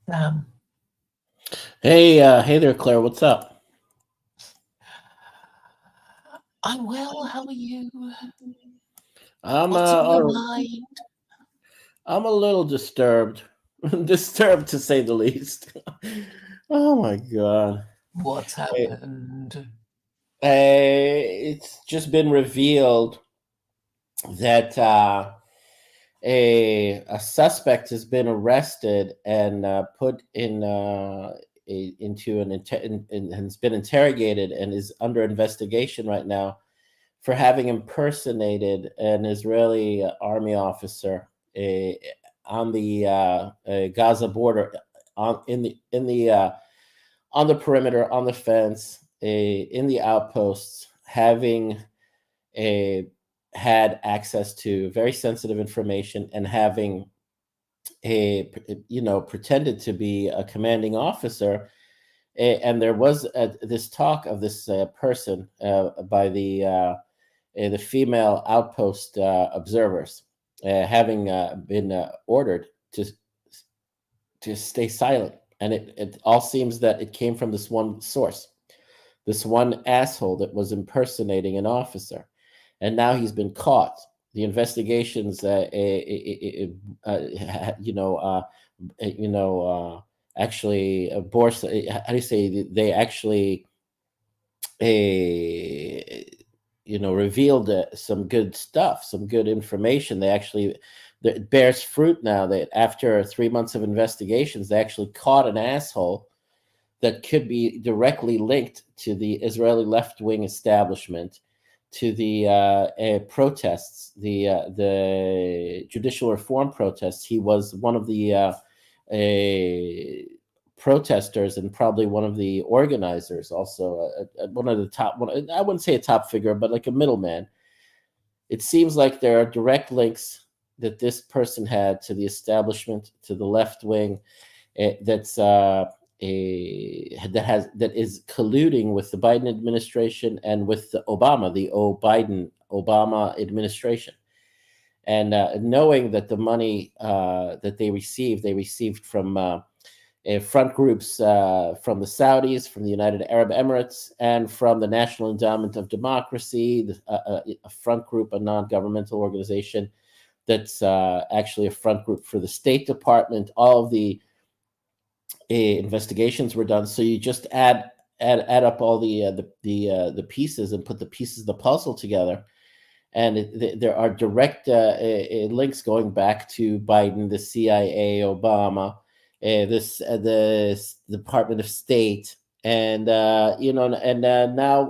Um, Hey there, Claire. What's up? I'm well. How are you? I'm What's on your uh, mind? I'm a little disturbed, disturbed to say the least. Oh my god! What's Hey, happened? it's just been revealed that a suspect has been arrested and put in into and has been interrogated and is under investigation right now for having impersonated an Israeli army officer uh, on the Gaza border, on the perimeter, on the fence, in the outposts, having a had access to very sensitive information and having a pretended to be a commanding officer. And there was this talk of this person by the female outpost observers having been ordered to stay silent, and it all seems that it came from this one source, this one asshole that was impersonating an officer, and now he's been caught. The investigations, you know, you know, actually, how do you say? They actually revealed some good stuff, some good information. They actually that it bears fruit now that after 3 months of investigations, they actually caught an asshole that could be directly linked to the Israeli left wing establishment, to the protests, the judicial reform protests. He was one of the protesters and probably one of the organizers, also one of the top one. I wouldn't say a top figure, but like a middleman. It seems like there are direct links that this person had to the establishment, to the left wing, that is colluding with the Biden administration and with the Obama administration, and knowing that the money that they received from front groups from the Saudis, from the United Arab Emirates, and from the National Endowment of Democracy, a front group, a non-governmental organization that's actually a front group for the State Department. All of the investigations were done. So you just add up all the pieces and put the pieces of the puzzle together, and there are direct links going back to Biden, the CIA, Obama, the Department of State, and now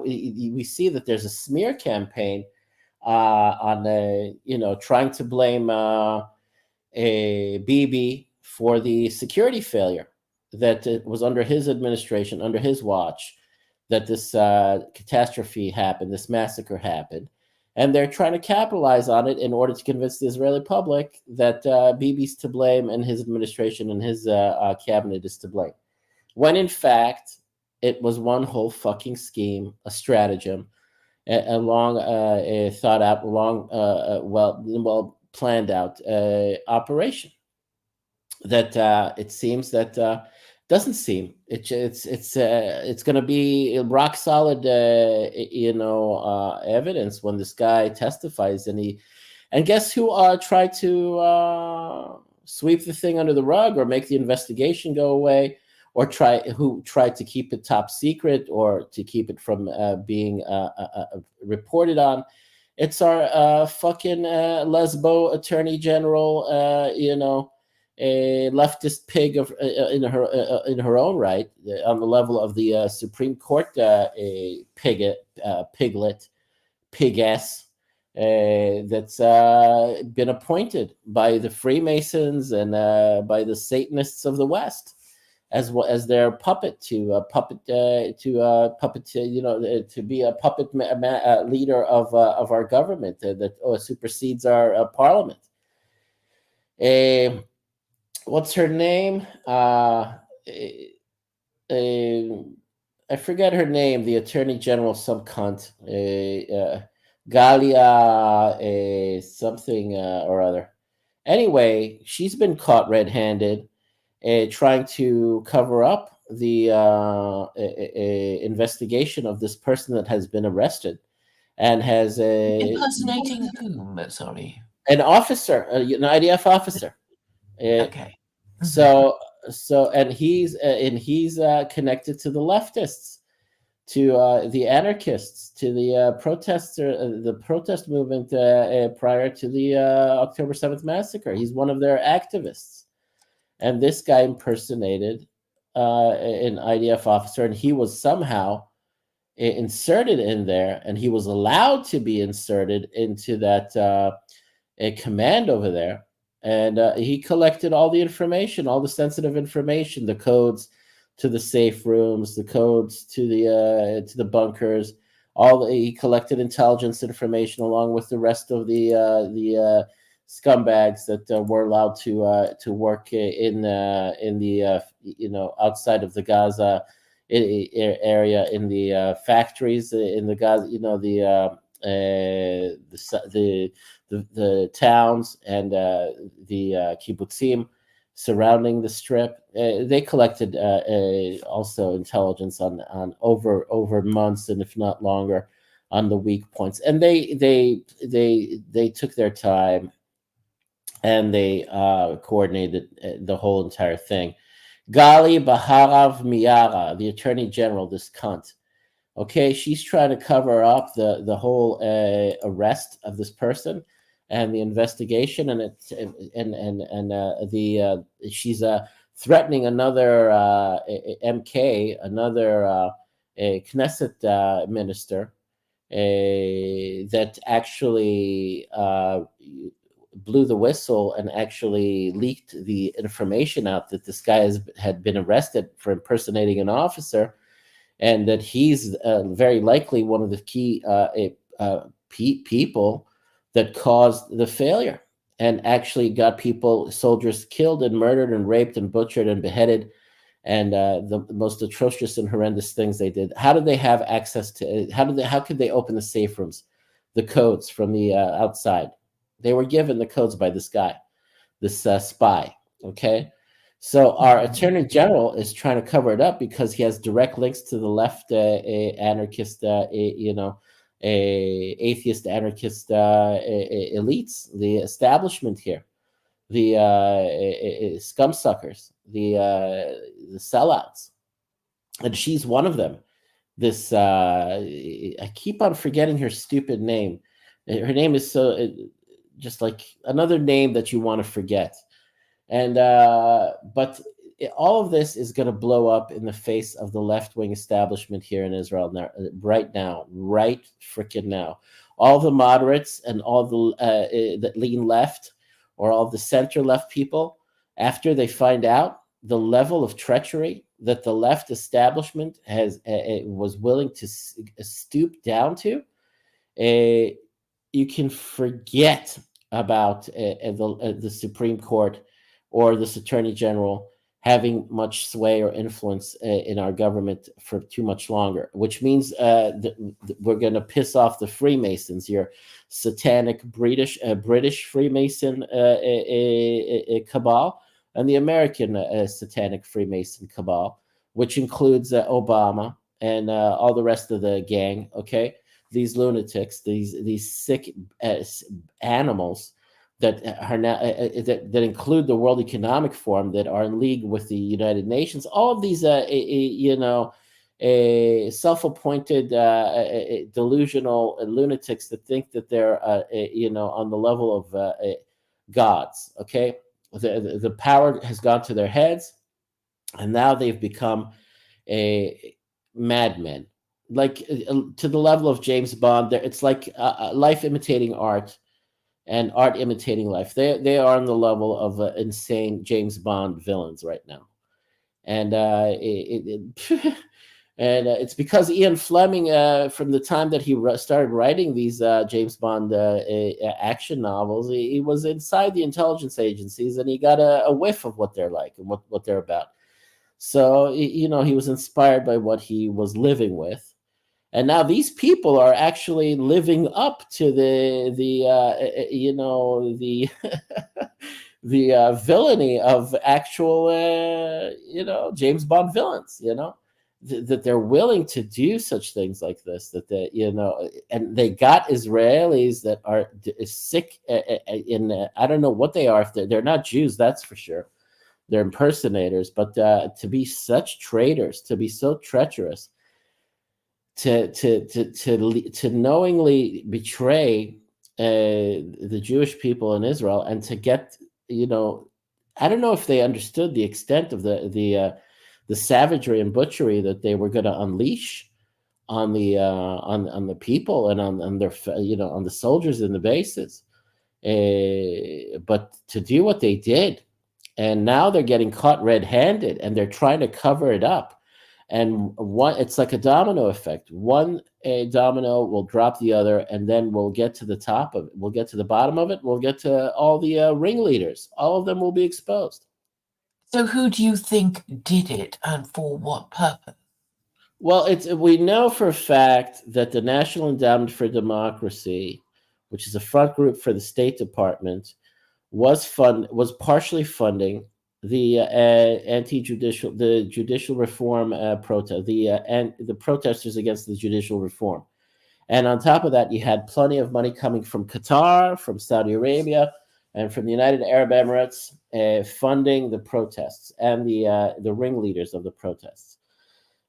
we see that there's a smear campaign on trying to blame Bibi for the security failure that it was under his administration, under his watch, that this catastrophe happened, this massacre happened. And they're trying to capitalize on it in order to convince the Israeli public that Bibi's to blame and his administration and his cabinet is to blame. When in fact, it was one whole fucking scheme, a stratagem, a long thought out, long, well planned out operation that it seems that doesn't seem it's going to be rock solid evidence when this guy testifies, and guess who tried to sweep the thing under the rug or make the investigation go away, or tried to keep it top secret or to keep it from being reported on. It's our fucking lesbo attorney general, a leftist pig of in her own right, on the level of the Supreme Court a piglet, pigess, that's been appointed by the Freemasons and by the Satanists of the West as well as their puppet to be a puppet leader of our government that supersedes our parliament. Uh, what's her name? Uh, I forget her name. The Attorney General, some cunt, Galia, something or other. Anyway, she's been caught red-handed, trying to cover up the investigation of this person that has been arrested and has Impersonating whom? Sorry. an officer, an IDF officer. Uh, Okay. Mhm. so he's connected to the leftists, to the anarchists, to the protest movement prior to the October 7th massacre. He's one of their activists, and this guy impersonated an IDF officer, and he was somehow inserted in there, and he was allowed to be inserted into that command over there, and he collected all the information, all the sensitive information, the codes to the safe rooms, the codes to the bunkers. He collected intelligence information along with the rest of the scumbags that were allowed to work in the outside of the Gaza area, in the factories in the Gaza, the towns and the kibbutzim surrounding the strip. They collected also intelligence on over months, and if not longer, on the weak points. And they took their time, and they coordinated the whole entire thing. Gali Baharav Miara, the attorney general, this cunt. Okay, she's trying to cover up the whole arrest of this person and the investigation, and she's threatening another MK, another Knesset minister that actually blew the whistle and actually leaked the information out that this guy had been arrested for impersonating an officer, and that he's very likely one of the key people that caused the failure and actually got soldiers killed and murdered and raped and butchered and beheaded, and the most atrocious and horrendous things they did. How did they have access to? How could they open the safe rooms, the codes from the outside? They were given the codes by this guy, this spy. Okay. So our attorney general is trying to cover it up because he has direct links to the left anarchist, atheist anarchist elites, the establishment here, the scum suckers, the sellouts, and she's one of them. This I keep on forgetting her stupid name. Her name is just like another name that you want to forget. And but all of this is going to blow up in the face of the left-wing establishment here in Israel right freaking now. All the moderates and all the that lean left, or all the center-left people, after they find out the level of treachery that the left establishment was willing to stoop down to, you can forget about the Supreme Court or this attorney general having much sway or influence in our government for too much longer, which means we're going to piss off the Freemasons, your satanic British Freemason cabal, and the American satanic Freemason cabal, which includes Obama and all the rest of the gang. Okay, these lunatics, these sick animals that are now that include the World Economic Forum, that are in league with the United Nations. All of these, self-appointed delusional lunatics that think that they're, on the level of gods. Okay, the power has gone to their heads, and now they've become madmen, like to the level of James Bond. It's like life imitating art, and art imitating life. They are on the level of insane James Bond villains right now, and it's because Ian Fleming, from the time that he started writing these James Bond action novels, he was inside the intelligence agencies, and he got a whiff of what they're like and what they're about. So he was inspired by what he was living with. And now these people are actually living up to the villainy of actual James Bond villains. That they're willing to do such things like this. And they got Israelis that are sick in. I don't know what they are. If they're not Jews, that's for sure. They're impersonators, but to be such traitors, to be so treacherous, to knowingly betray the Jewish people in Israel, and to get, I don't know if they understood the extent of the savagery and butchery that they were going to unleash on the people and on their on the soldiers in the bases, but to do what they did, and now they're getting caught red-handed, and they're trying to cover it up. And it's like a domino effect. One domino will drop the other, and then we'll get to the top of it. We'll get to the bottom of it. We'll get to all the ringleaders. All of them will be exposed. So who do you think did it, and for what purpose? Well, we know for a fact that the National Endowment for Democracy, which is a front group for the State Department, was partially funding the judicial reform protest, the protesters against the judicial reform. And on top of that, you had plenty of money coming from Qatar, from Saudi Arabia, and from the United Arab Emirates, funding the protests and the ringleaders of the protests.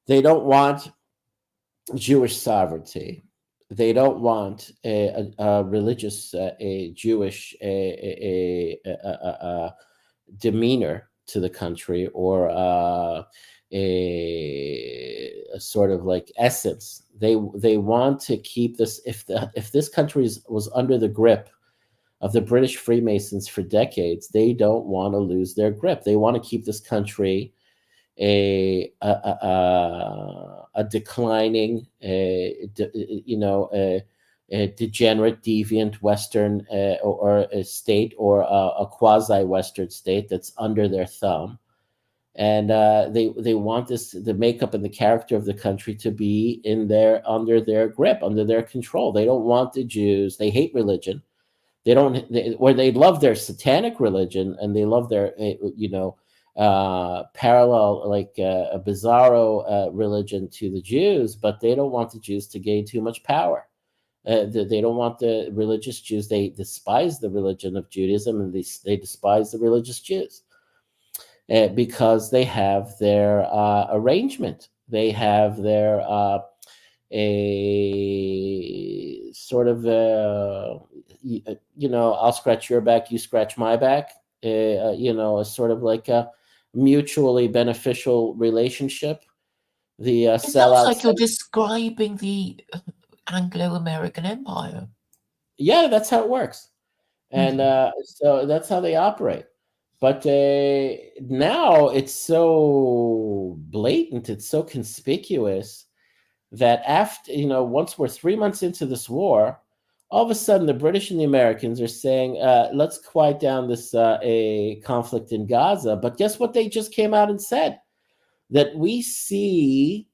They don't want Jewish sovereignty. They don't want a religious, a Jewish demeanor to the country, or a sort of like essence. They want to keep this. If this country was under the grip of the British Freemasons for decades, they don't want to lose their grip. They want to keep this country a declining, a degenerate, deviant Western or a state, or a quasi-Western state that's under their thumb. And they want the makeup and the character of the country to be under their grip, under their control. They don't want the Jews. They hate religion. They love their satanic religion, and they love their parallel, like a bizarro religion to the Jews, but they don't want the Jews to gain too much power. They don't want the religious Jews. They despise the religion of Judaism, and they despise the religious Jews because they have their arrangement. They have their a sort of I'll scratch your back, you scratch my back. A sort of like a mutually beneficial relationship. It sounds like you're describing the Anglo-American Empire. Yeah, that's how it works. And so that's how they operate. But now it's so blatant, it's so conspicuous, that after, once we're 3 months into this war, all of a sudden the British and the Americans are saying, let's quiet down this a conflict in Gaza. But guess what? They just came out and said that we see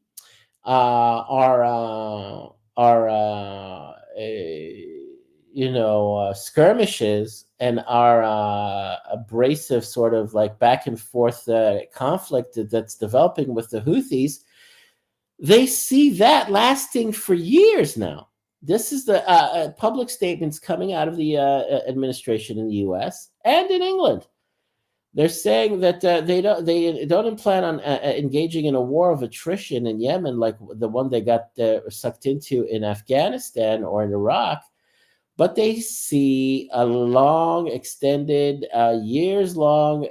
our skirmishes and our abrasive sort of like back and forth conflict that's developing with the Houthis. They see that lasting for years now. This is the public statements coming out of the administration in the U.S. and in England. They're saying that they don't plan on engaging in a war of attrition in Yemen like the one they got sucked into in Afghanistan or in Iraq, but they see a long, extended, years-long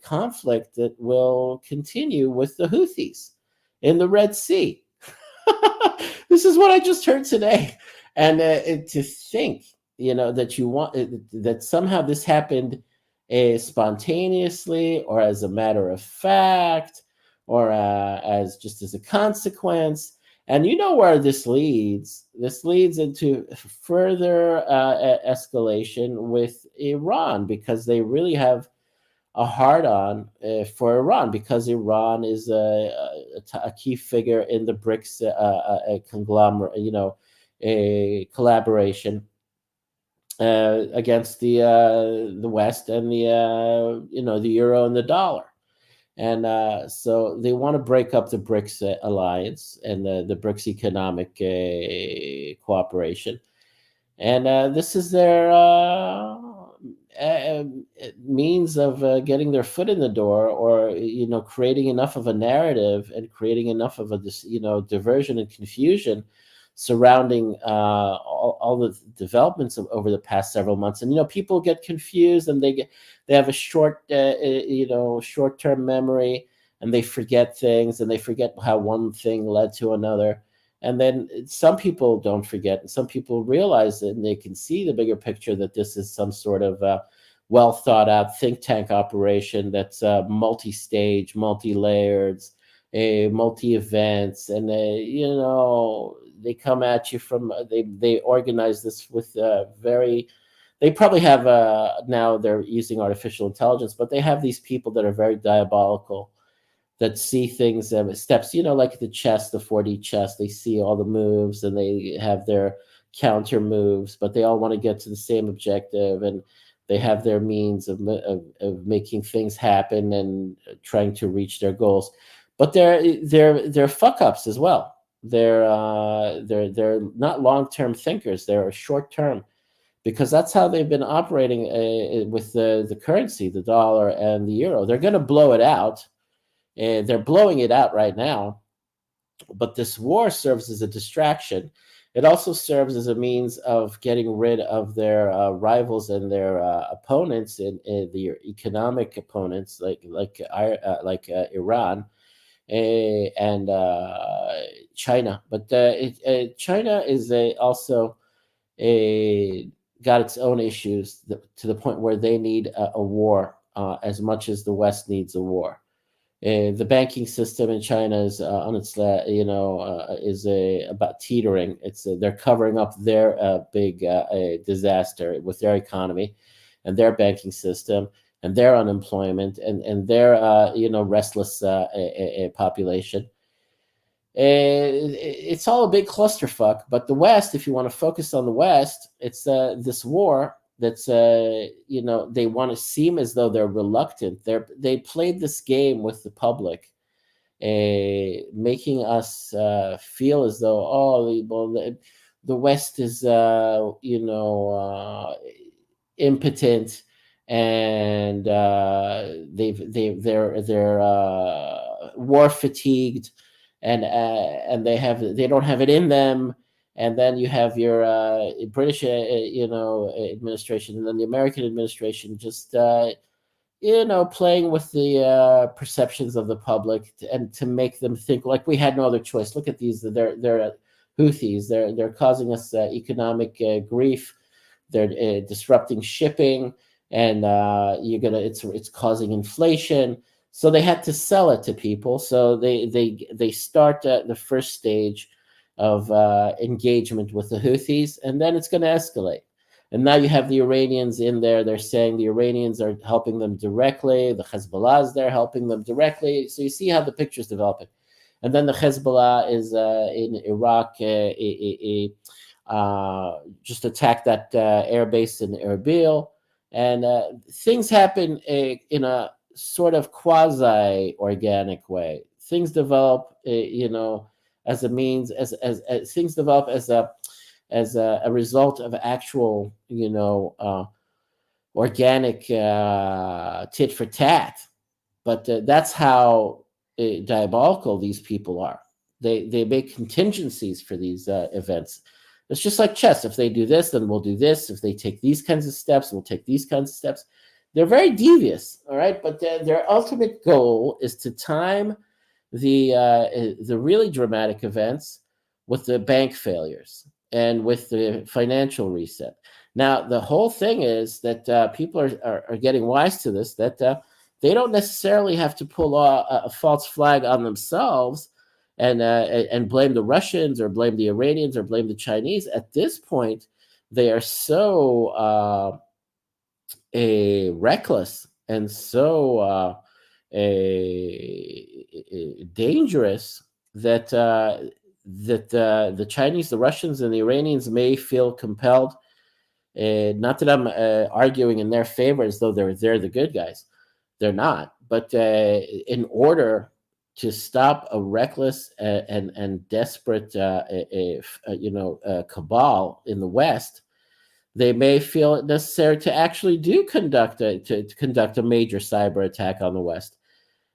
conflict that will continue with the Houthis in the Red Sea. This is what I just heard today. And to think, that somehow this happened spontaneously, or as a matter of fact, or as a consequence. And you know where this leads? This leads into further escalation with Iran, because they really have a hard-on for Iran, because Iran is a key figure in the BRICS conglomerate, a collaboration. against the West and the euro and the dollar. And so they want to break up the BRICS alliance and the BRICS economic cooperation. And this is their uh, means of getting their foot in the door, or creating enough of a narrative and creating enough of a diversion and confusion surrounding all the developments over the past several months. And people get confused, and they have a short-term memory, and they forget things, and they forget how one thing led to another. And then some people don't forget, and some people realize it, and they can see the bigger picture, that this is some sort of well thought out think tank operation that's multi-stage, multi-layered, multi-events. And they come at you from they organize this with they probably have now they're using artificial intelligence, but they have these people that are very diabolical, that see things steps, like the chess, the 4D chess. They see all the moves, and they have their counter moves, but they all want to get to the same objective, and they have their means of making things happen and trying to reach their goals. But they're fuck ups as well. They're not long-term thinkers. They're short-term, because that's how they've been operating with the currency, the dollar and the euro. They're going to blow it out. They're blowing it out right now, but this war serves as a distraction. It also serves as a means of getting rid of their rivals and their opponents, in the economic opponents, like Iran and China. But China is also got its own issues, to the point where they need a war as much as the West needs a war. The banking system in China is on its is about teetering. They're covering up their big disaster with their economy and their banking system and their unemployment and their restless population. It's all a big clusterfuck. But the West, if you want to focus on the West, it's this war that's they want to seem as though they're reluctant. They played this game with the public, making us feel as though, the West is impotent, and they're war fatigued, and they don't have it in them. And then you have your British administration, and then the American administration just playing with the perceptions of the public, and to make them think like we had no other choice. Look at these; they're Houthis. They're causing us economic grief. They're disrupting shipping, and it's causing inflation. So they had to sell it to people. So they start the first stage of engagement with the Houthis, and then it's going to escalate. And now you have the Iranians in there. They're saying the Iranians are helping them directly. The Hezbollah is there helping them directly. So you see how the picture's developing. And then the Hezbollah is in Iraq, just attacked that air base in Erbil. And things happen in a sort of quasi-organic way. Things develop, as a means, as things develop as a result of actual, organic tit for tat. But that's how diabolical these people are. They make contingencies for these events. It's just like chess. If they do this, then we'll do this. If they take these kinds of steps, we'll take these kinds of steps. They're very devious, all right? But their ultimate goal is to time the really dramatic events with the bank failures and with the financial reset. Now, the whole thing is that people are getting wise to this, that they don't necessarily have to pull a false flag on themselves and blame the Russians or blame the Iranians or blame the Chinese. At this point, they are so reckless and so dangerous that the Chinese, the Russians, and the Iranians may feel compelled Not that I'm arguing in their favor as though they're the good guys. They're not. But in order to stop a reckless and desperate, cabal in the West, they may feel it necessary to actually do to conduct a major cyber attack on the West.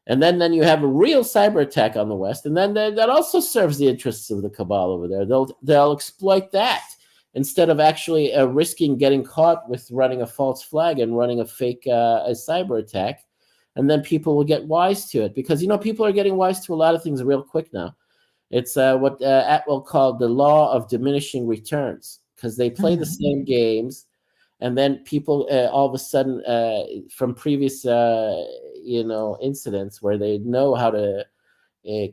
And then you have a real cyber attack on the West, and then that also serves the interests of the cabal over there. They'll exploit that instead of actually risking getting caught with running a false flag and running a fake a cyber attack, and then people will get wise to it, because people are getting wise to a lot of things real quick now. It's what Atwell called the law of diminishing returns, because they play the same games, and then people all of a sudden from previous incidents where they know how to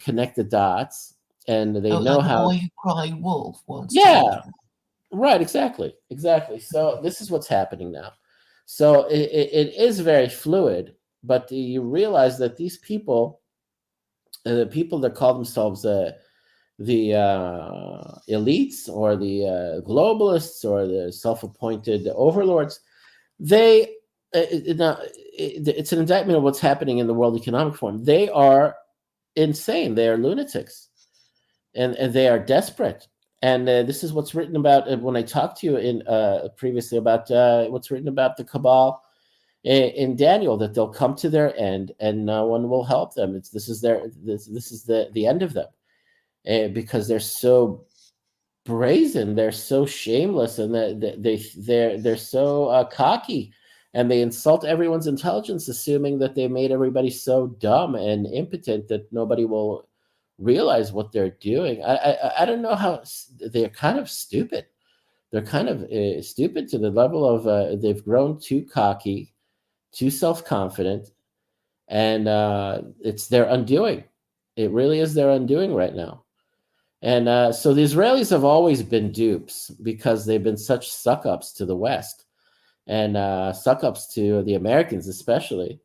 connect the dots, and they know like how. the boy who cried wolf once Yeah, told you. right, exactly. So this is what's happening now. So it is very fluid, but you realize that these people, the people that call themselves the elites, or the globalists, or the self-appointed overlords, they it's an indictment of what's happening in the World Economic Forum. They are insane. They are lunatics, and they are desperate. And this is what's written about when I talked to you in previously about what's written about the cabal in Daniel, that they'll come to their end and no one will help them. This is the end of them, because they're so brazen, they're so shameless, and they're so cocky, and they insult everyone's intelligence, assuming that they made everybody so dumb and impotent that nobody will realize what they're doing. I don't know how they're kind of stupid. They're kind of stupid to the level of they've grown too cocky, too self-confident, and it's their undoing. It really is their undoing right now. And so the Israelis have always been dupes, because they've been such suck-ups to the West, and suck-ups to the Americans especially.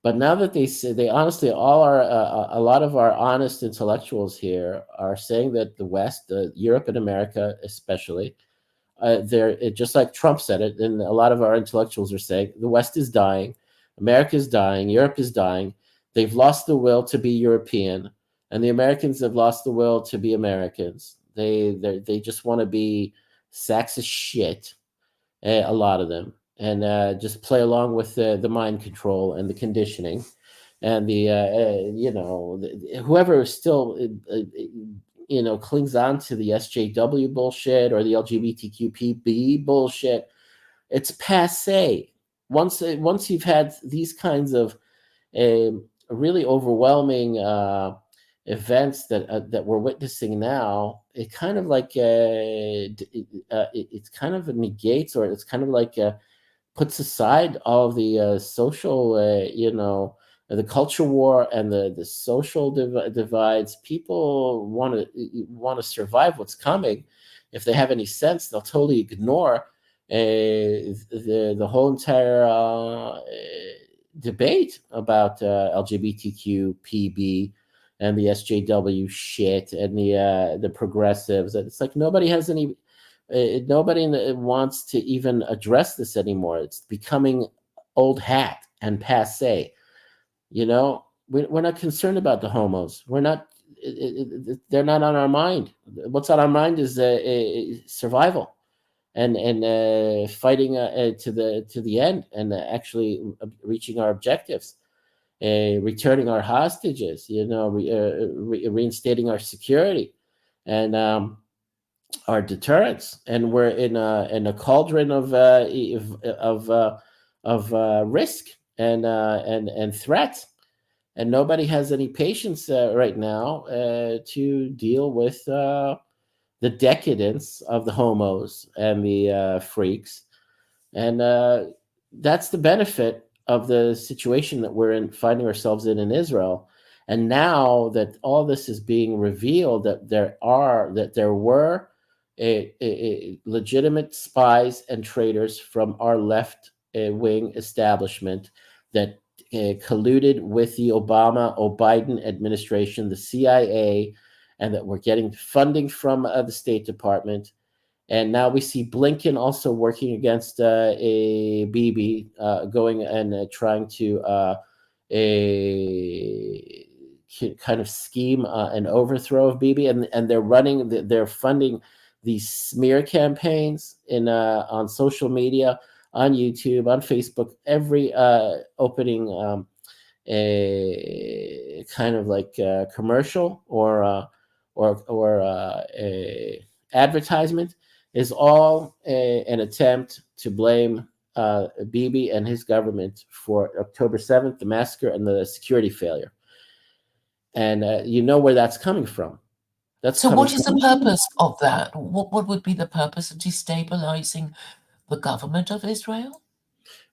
But now that they honestly all are, a lot of our honest intellectuals here are saying that the West, Europe and America especially, they're just like Trump said it, and a lot of our intellectuals are saying the West is dying, America is dying, Europe is dying. They've lost the will to be European, and the Americans have lost the will to be Americans. They just want to be sacks of shit, a lot of them, and just play along with the mind control and the conditioning, and whoever still clings on to the SJW bullshit or the LGBTQPB bullshit. It's passe. Once you've had these kinds of really overwhelming events that we're witnessing now, it kind of like it kind of negates, or it's kind of like puts aside all the social, the culture war and the social divides. People want to survive what's coming. If they have any sense, they'll totally ignore the whole entire debate about LGBTQ, and the SJW shit, and the progressives. It's like nobody has any. Nobody wants to even address this anymore. It's becoming old hat and passe. We're not concerned about the homos. We're not. They're not on our mind. What's on our mind is survival, and fighting to the end, and actually reaching our objectives, returning our hostages. Reinstating our security, and our deterrence. And we're in a cauldron of risk and threat, and nobody has any patience right now to deal with the decadence of the homos and the freaks. And that's the benefit of the situation that we're finding ourselves in Israel. And now that all this is being revealed, that there were legitimate spies and traitors from our left wing establishment that colluded with the Obama or Biden administration, the CIA, and that we're getting funding from the State Department, And now we see Blinken also working against a Bibi, going and trying to a kind of scheme an overthrow of Bibi, and they're funding these smear campaigns in on social media, on YouTube, on Facebook, every opening a kind of like a commercial or a advertisement is all an attempt to blame Bibi and his government for October 7th, the massacre, and the security failure. And you know where that's coming from. That's So coming what is the purpose of that? What would be the purpose of destabilizing the government of Israel?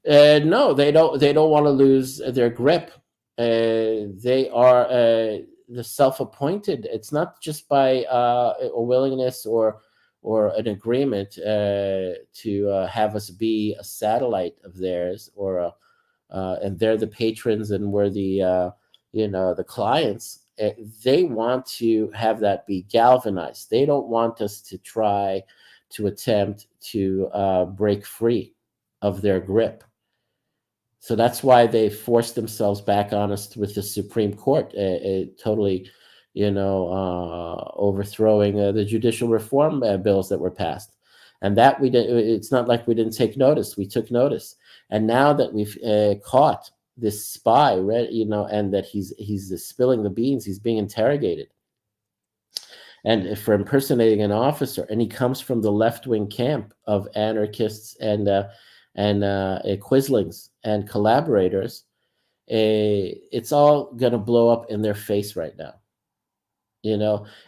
No, they don't. They don't want to lose their grip. They are the self-appointed. It's not just by a willingness or an agreement to have us be a satellite of theirs, or and they're the patrons and we're the the clients. They want to have that be galvanized. They don't want us to try to attempt to break free of their grip. So that's why they forced themselves back on us with the Supreme Court, totally, overthrowing the judicial reform bills that were passed. And that we did. It's not like we didn't take notice. We took notice. And now that we've caught this spy, right, and that he's spilling the beans, he's being interrogated, and for impersonating an officer, and he comes from the left-wing camp of anarchists and quislings and collaborators. It's all going to blow up in their face right now.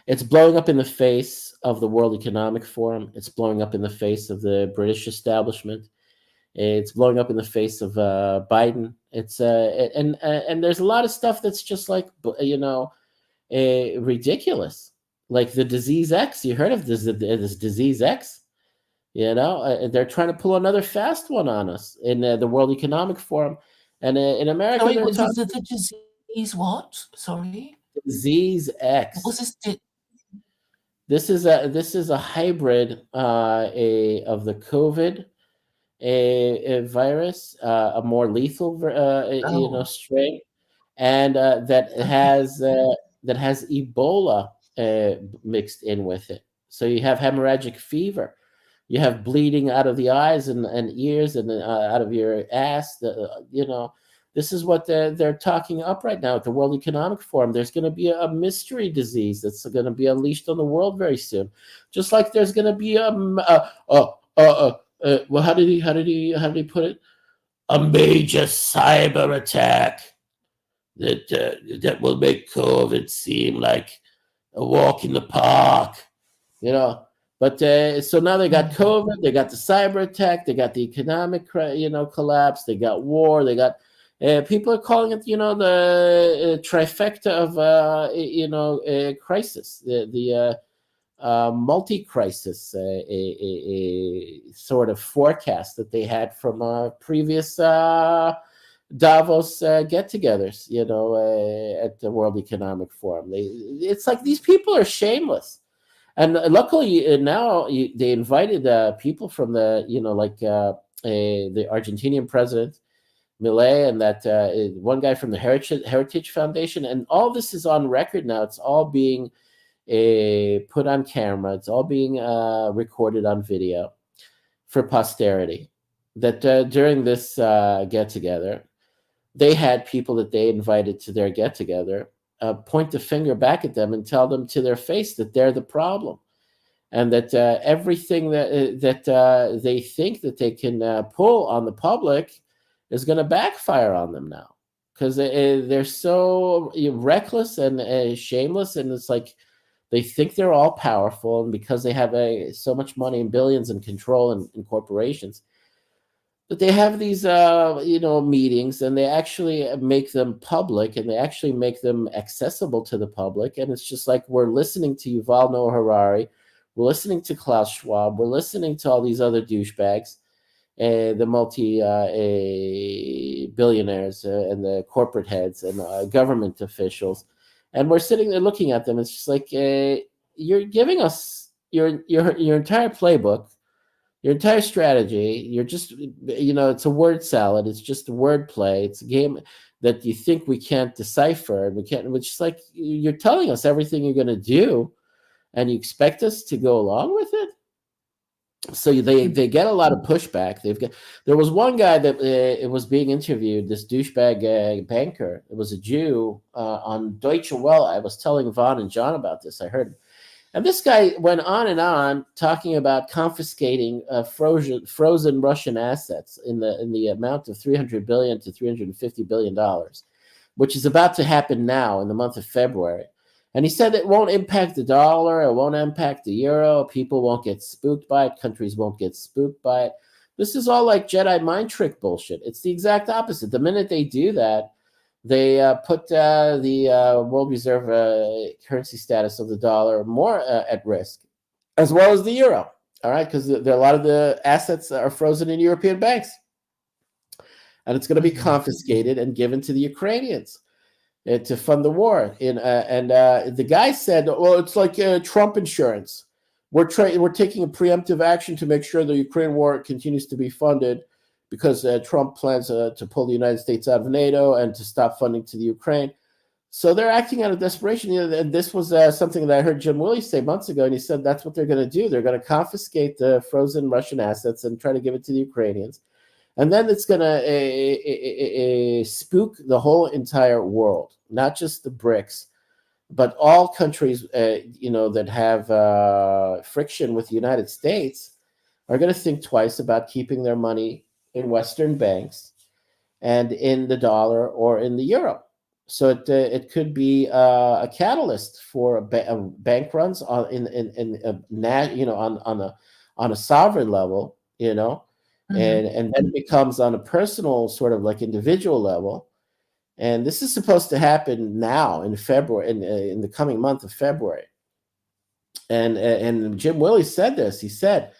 It's blowing up in the face of the World Economic Forum. It's blowing up in the face of the British establishment. It's blowing up in the face of Biden. It's and there's a lot of stuff that's just like ridiculous, like the disease X. You heard of this disease X? They're trying to pull another fast one on us in the World Economic Forum, and in America Sorry, they're what talking the disease what? Sorry? disease What X. was this? This is a hybrid of the COVID a virus, a more lethal strain, and that has Ebola mixed in with it. So you have hemorrhagic fever, you have bleeding out of the eyes and ears and out of your ass. This is what they're talking up right now at the World Economic Forum. There's going to be a mystery disease that's going to be unleashed on the world very soon, just like there's going to be well, how did he put it? A major cyber attack that will make COVID seem like a walk in the park, But so now they got COVID, they got the cyber attack, they got the economic, collapse, they got war, they got people are calling it, the trifecta of crisis, the multi-crisis a sort of forecast that they had from previous Davos get-togethers, at the World Economic Forum. It's like these people are shameless. And luckily now they invited people from the, the Argentinian president, Milei, and that one guy from the Heritage Foundation. And all this is on record now. It's all being put on camera. It's all being recorded on video for posterity. That during this get-together, they had people that they invited to their get-together point the finger back at them and tell them to their face that they're the problem, and that everything that they think that they can pull on the public is going to backfire on them now, because they're so reckless and shameless, and it's like they think they're all powerful, and because they have so much money and billions and control in corporations, but they have these meetings, and they actually make them public, and they actually make them accessible to the public. And it's just like we're listening to Yuval Noah Harari, we're listening to Klaus Schwab, we're listening to all these other douchebags, the multi-billionaires and the corporate heads and government officials, and we're sitting there looking at them. It's just like you're giving us your entire playbook, your entire strategy. You're just, it's a word salad. It's just a word play. It's a game that you think we can't decipher, and we can't. Which is like you're telling us everything you're going to do, and you expect us to go along with it. So they get a lot of pushback. There was one guy that it was being interviewed, this douchebag banker. It was a Jew on Deutsche Welle. I was telling Vaughn and John about this. I heard, and this guy went on talking about confiscating frozen Russian assets in the amount of $300 to $350 billion, which is about to happen now in the month of February. And he said it won't impact the dollar, it won't impact the euro, people won't get spooked by it, countries won't get spooked by it. This is all like Jedi mind trick bullshit. It's the exact opposite. The minute they do that, they put the world reserve currency status of the dollar more at risk, as well as the euro. All right, because a lot of the assets are frozen in European banks, and it's going to be confiscated and given to the Ukrainians to fund the war. And the guy said, "Well, it's like Trump insurance. We're taking a preemptive action to make sure the Ukraine war continues to be funded because Trump plans to pull the United States out of NATO and to stop funding to the Ukraine." So they're acting out of desperation. And this was something that I heard Jim Willis say months ago, and he said that's what they're going to do. They're going to confiscate the frozen Russian assets and try to give it to the Ukrainians. And then it's going to spook the whole entire world, not just the BRICS, but all countries, that have friction with the United States are going to think twice about keeping their money in Western banks and in the dollar or in the euro. So it could be a catalyst for bank runs on on a sovereign level, and then it becomes on a personal sort of like individual level. And this is supposed to happen now in February, in the coming month of February. And Jim Willis said this. He said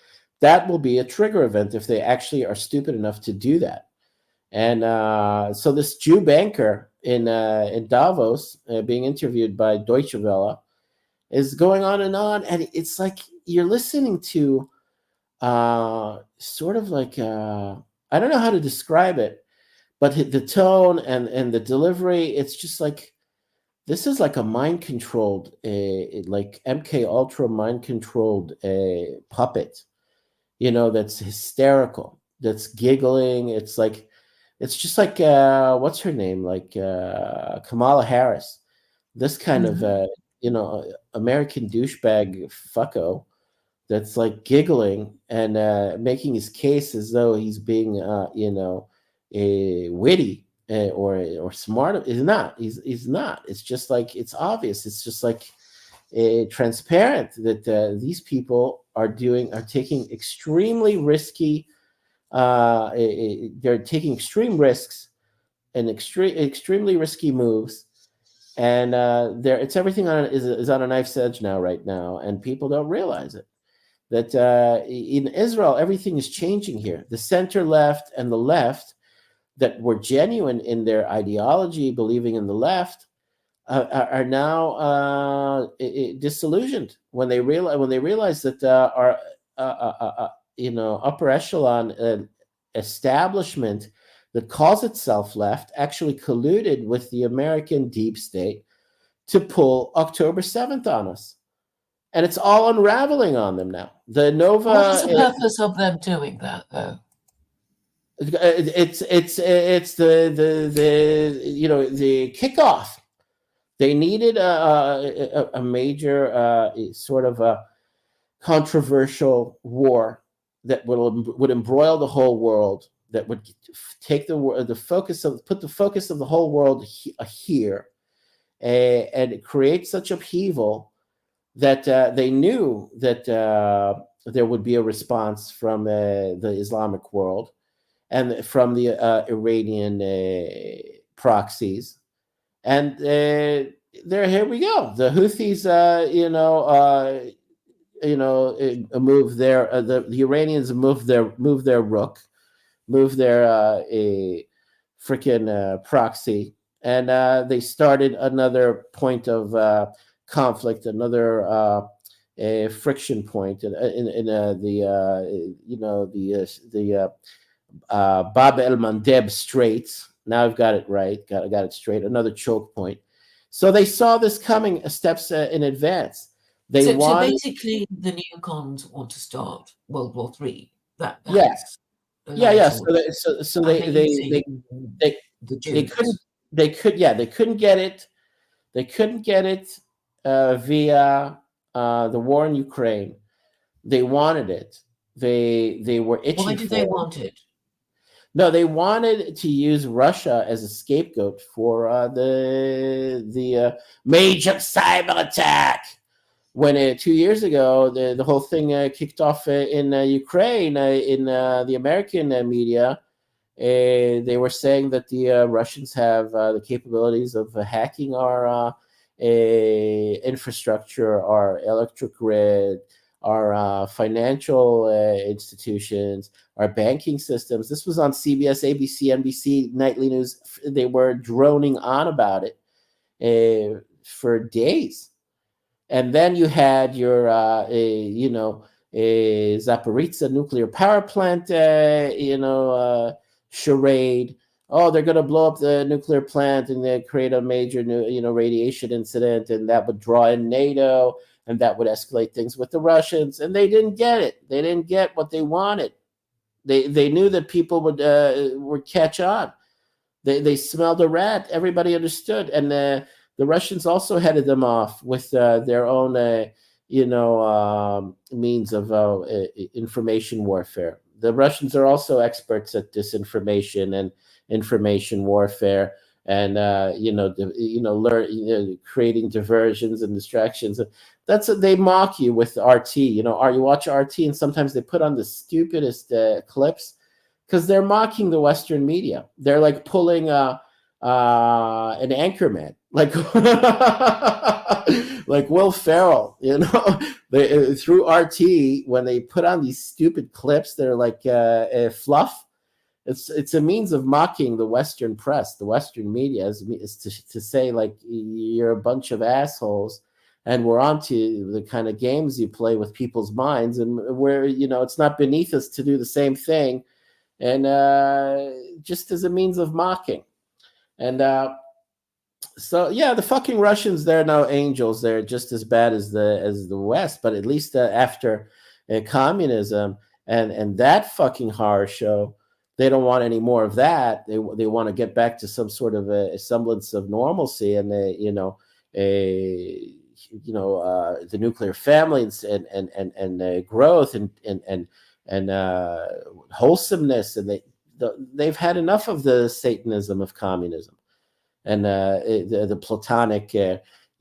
that will be a trigger event if they actually are stupid enough to do that. And so this Jew banker in Davos, being interviewed by Deutsche Welle, is going on, and it's like you're listening to sort of like I don't know how to describe it, but the tone and the delivery, it's just like this is like a mind controlled, like MK Ultra mind controlled puppet, that's hysterical, that's giggling. It's just like what's her name, like Kamala Harris, this kind of American douchebag fucko that's like giggling and making his case as though he's being witty or smart. He's not. He's not. It's just like it's obvious. It's just like transparent that these people are taking extremely risky. They're taking extreme risks and extremely risky moves, and it's everything is on a knife's edge right now, and people don't realize it. That in Israel, everything is changing here. The center left and the left that were genuine in their ideology, believing in the left, are now disillusioned when they realize that our upper echelon establishment that calls itself left actually colluded with the American deep state to pull October 7th on us. And it's all unraveling on them now. The Nova. What is the purpose of them doing that, though? It's the kickoff. They needed a major sort of a controversial war that would embroil the whole world. That would take put the focus of the whole world here, and create such upheaval that they knew that there would be a response from the Islamic world and from the Iranian proxies. And here we go. The Houthis, move their the Iranians move their rook, move their freaking proxy, and they started another point of conflict, another friction point in the Bab el Mandeb Straits. Now I've got it right. Got it straight. Another choke point. So they saw this coming steps in advance. They So wanted, basically, the neocons want to start World War III. That yeah, is a long yeah. short. So And they're using they the they couldn't Jews. they couldn't get it. They couldn't get it via the war in Ukraine. They wanted it. They were Why itching do they for it. want it? No, they wanted to use Russia as a scapegoat for the major cyber attack. When 2 years ago, the whole thing kicked off in Ukraine, in the American media, they were saying that the Russians have the capabilities of hacking our infrastructure, our electric grid, our financial institutions, our banking systems. This was on CBS, ABC, NBC, nightly news. They were droning on about it for days. And then you had your, a Zaporizhzhia nuclear power plant, charade. Oh, they're going to blow up the nuclear plant and they create a major, radiation incident, and that would draw in NATO, and that would escalate things with the Russians. And they didn't get it. They didn't get what they wanted. They knew that people would catch on. They smelled a rat. Everybody understood, and the Russians also headed them off with their own, means of information warfare. The Russians are also experts at disinformation and information warfare, and learn, creating diversions and distractions. That's what they mock you with RT. You watch RT, and sometimes they put on the stupidest clips because they're mocking the Western media. They're like pulling an anchorman, like like Will Ferrell, through RT when they put on these stupid clips. They're like fluff. It's a means of mocking the Western press, the Western media, is to say like you're a bunch of assholes, and we're on to the kind of games you play with people's minds, and where it's not beneath us to do the same thing, and just as a means of mocking. And so yeah, the fucking Russians, they're no angels. They're just as bad as the West, but at least after communism and that fucking horror show, they don't want any more of that. They want to get back to some sort of a semblance of normalcy, and the nuclear family and growth and wholesomeness, and they've had enough of the Satanism of communism and the Platonic,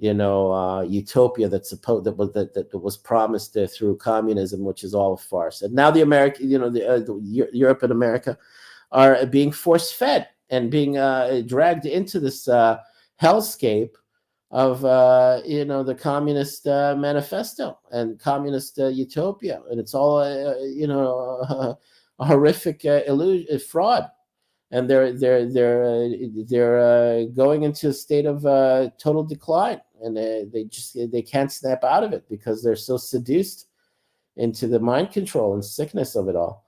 utopia that was promised through communism, which is all a farce. And now the American, Europe and America are being force fed and being dragged into this hellscape of the communist manifesto and communist utopia, and it's all a horrific fraud, and they're going into a state of total decline, and they can't snap out of it because they're so seduced into the mind control and sickness of it all.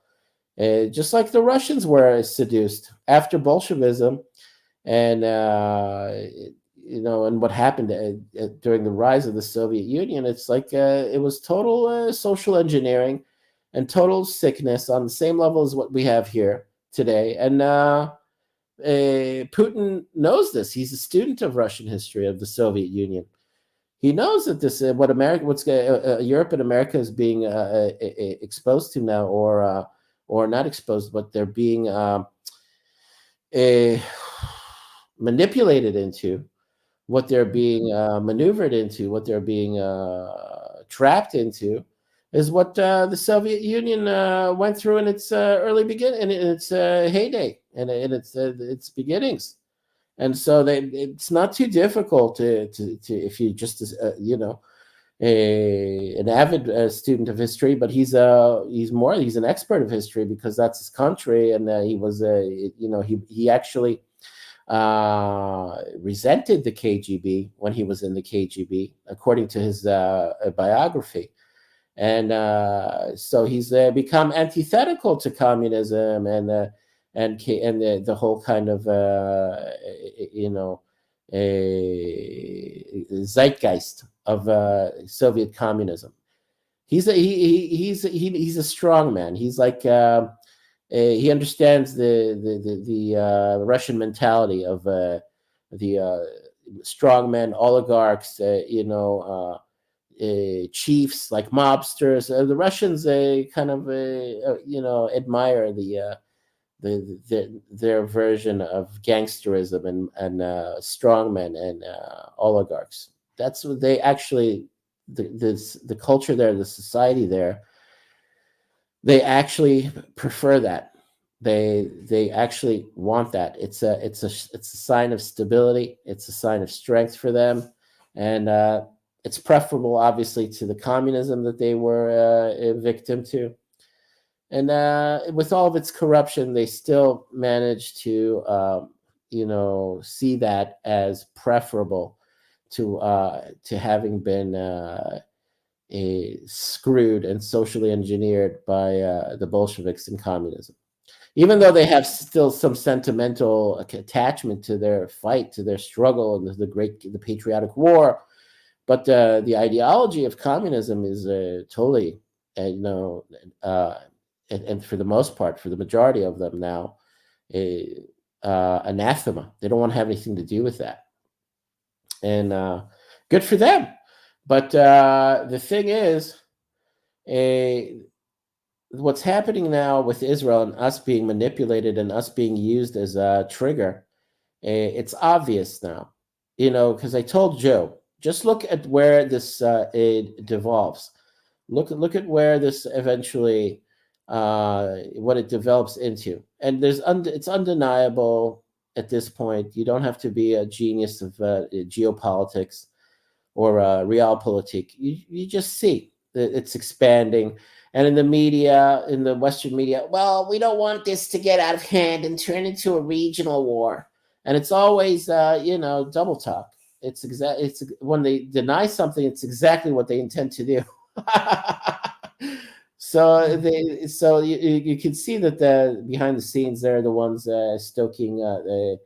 Just like the Russians were seduced after Bolshevism, and and what happened during the rise of the Soviet Union. It's like it was total social engineering and total sickness on the same level as what we have here today. And Putin knows this. He's a student of Russian history, of the Soviet Union. He knows that this what's Europe and America is being exposed to now, or not exposed, but they're being manipulated into, what they're being maneuvered into, what they're being trapped into, is what the Soviet Union went through in its early in its heyday, and in its beginnings. And so it's not too difficult to if you just an avid student of history, but he's an expert of history, because that's his country, and he was he actually resented the KGB when he was in the KGB, according to his biography. and so he's become antithetical to communism and the whole kind of you know zeitgeist of Soviet communism. He's a strong man. He's like he understands the Russian mentality of the strongmen, oligarchs, chiefs like mobsters. The Russians kind of admire their version of gangsterism and strongmen and oligarchs. That's what they actually the culture there, the society there. They actually prefer that. They actually want that. It's a sign of stability. It's a sign of strength for them, and it's preferable, obviously, to the communism that they were a victim to. And with all of its corruption, they still managed to, see that as preferable to having been screwed and socially engineered by the Bolsheviks and communism. Even though they have still some sentimental attachment to their fight, to their struggle, and the patriotic war, but the ideology of communism is totally, and for the most part, for the majority of them now, anathema. They don't want to have anything to do with that, and good for them. But the thing is, what's happening now with Israel and us being manipulated and us being used as a trigger, it's obvious now. Because I told Joe, just look at where this it devolves. Look at where this eventually, what it develops into, and it's undeniable at this point. You don't have to be a genius of geopolitics or realpolitik. You just see that it's expanding. And in the media, in the Western media, well, we don't want this to get out of hand and turn into a regional war. And it's always, double talk. It's when they deny something, it's exactly what they intend to do. So you can see that the behind the scenes, they're the ones stoking the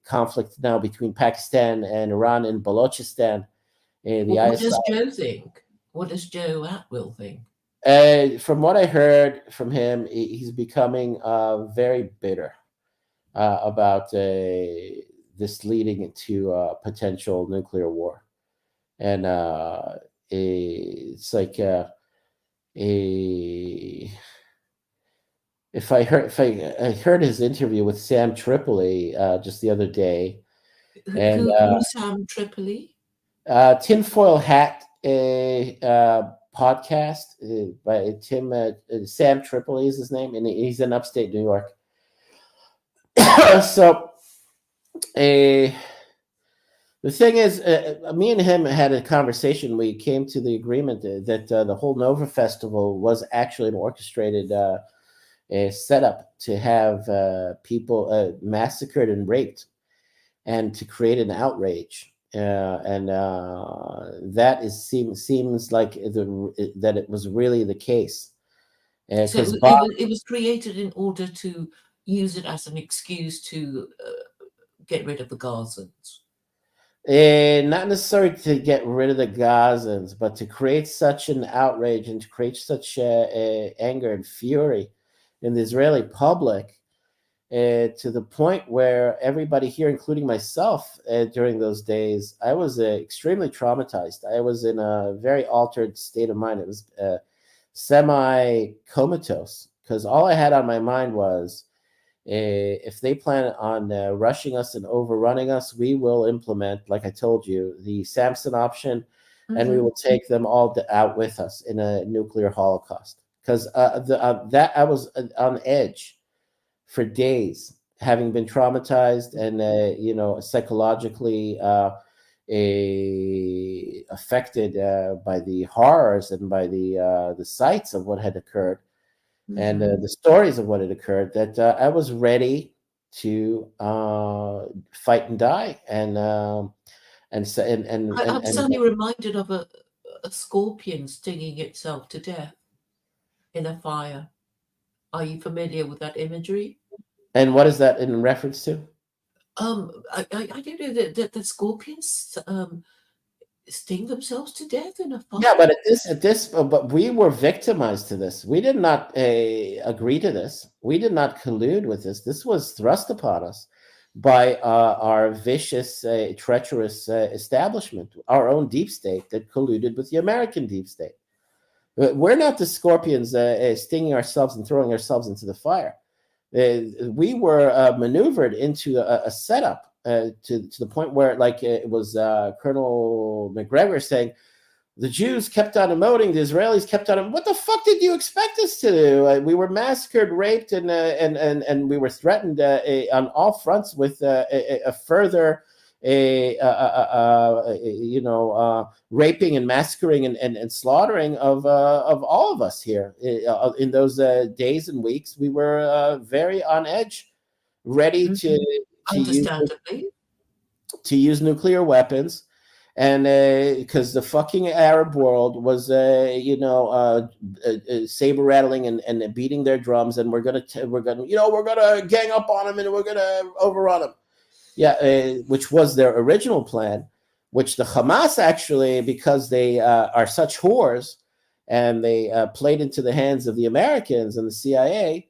conflict now between Pakistan and Iran and Balochistan. The What ISI. does Joe think? What does Joe Atwill think? From what I heard from him, he's becoming very bitter about this leading to a potential nuclear war, and it's like I heard his interview with Sam Tripoli just the other day, and Who's Sam Tripoli? Tinfoil Hat podcast by Sam Tripoli is his name, and he's in upstate New York. So, the thing is, me and him had a conversation. We came to the agreement that the whole Nova Festival was actually an orchestrated setup to have people massacred and raped, and to create an outrage. And that seems like that it was really the case. So it was created in order to use it as an excuse to get rid of the Gazans. Not necessarily to get rid of the Gazans, but to create such an outrage and to create such anger and fury in the Israeli public, to the point where everybody here, including myself, during those days, I was extremely traumatized. I was in a very altered state of mind. It was semi-comatose, because all I had on my mind was, if they plan on rushing us and overrunning us, we will implement, like I told you, the Samson option, and we will take them all out with us in a nuclear holocaust. Because that I was on edge for days, having been traumatized and psychologically affected by the horrors and by the sights of what had occurred, and the stories of what had occurred. That I was ready to fight and die, I'm suddenly reminded of a scorpion stinging itself to death in a fire. Are you familiar with that imagery? And what is that in reference to? I don't know that the scorpions sting themselves to death in a fire. Yeah, but but we were victimized to this. We did not agree to this. We did not collude with this. This was thrust upon us by our vicious, treacherous establishment, our own deep state that colluded with the American deep state. We're not the scorpions stinging ourselves and throwing ourselves into the fire. We were maneuvered into a setup to the point where, like, it was Colonel McGregor saying, the Jews kept on emoting, the Israelis kept on. What the fuck did you expect us to do? We were massacred, raped, and we were threatened on all fronts with a further raping and massacring and slaughtering of all of us here. In those days and weeks, we were very on edge, ready understandably to use nuclear weapons. And because the fucking Arab world was, saber rattling and beating their drums, and we're gonna gang up on them and we're gonna overrun them. Yeah, which was their original plan, which the Hamas actually, because they are such whores, and they played into the hands of the Americans and the CIA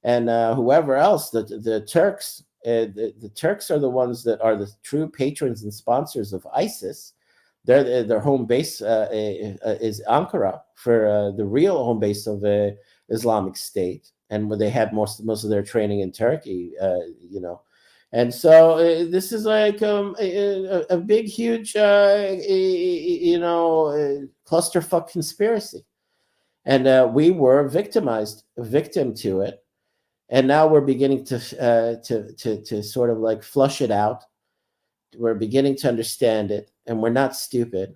and whoever else, the Turks. The Turks are the ones that are the true patrons and sponsors of ISIS. Their home base is Ankara, for the real home base of Islamic State, and where they had most of their training in Turkey, And so this is like a big, huge, clusterfuck conspiracy, and we were victim to it. And now we're beginning to sort of like flush it out. We're beginning to understand it, and we're not stupid.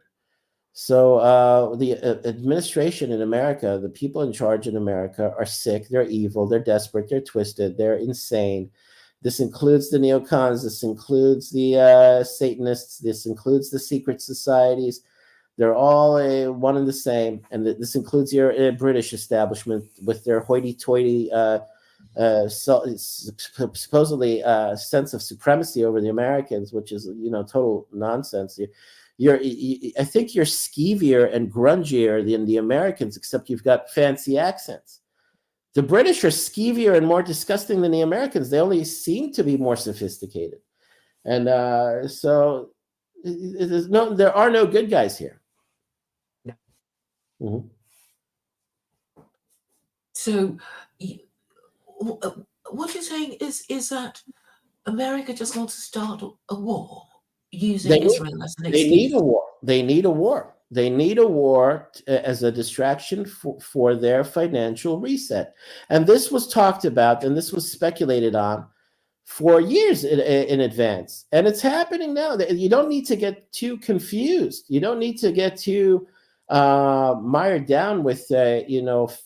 So the administration in America, the people in charge in America, are sick. They're evil. They're desperate. They're twisted. They're insane. This includes the neocons. This includes the Satanists. This includes the secret societies. They're all one and the same. And this includes your British establishment with their hoity-toity supposedly sense of supremacy over the Americans, which is total nonsense. I think you're skeevier and grungier than the Americans, except you've got fancy accents. The British are skeevier and more disgusting than the Americans. They only seem to be more sophisticated, and so there are no good guys here. No. Mm-hmm. So what you're saying is that America just wants to start a war using Israel as an excuse. They need a war. They need a war. They need a war as a distraction for their financial reset. And this was talked about and this was speculated on for years in advance. And it's happening now. You don't need to get too confused. You don't need to get too mired down with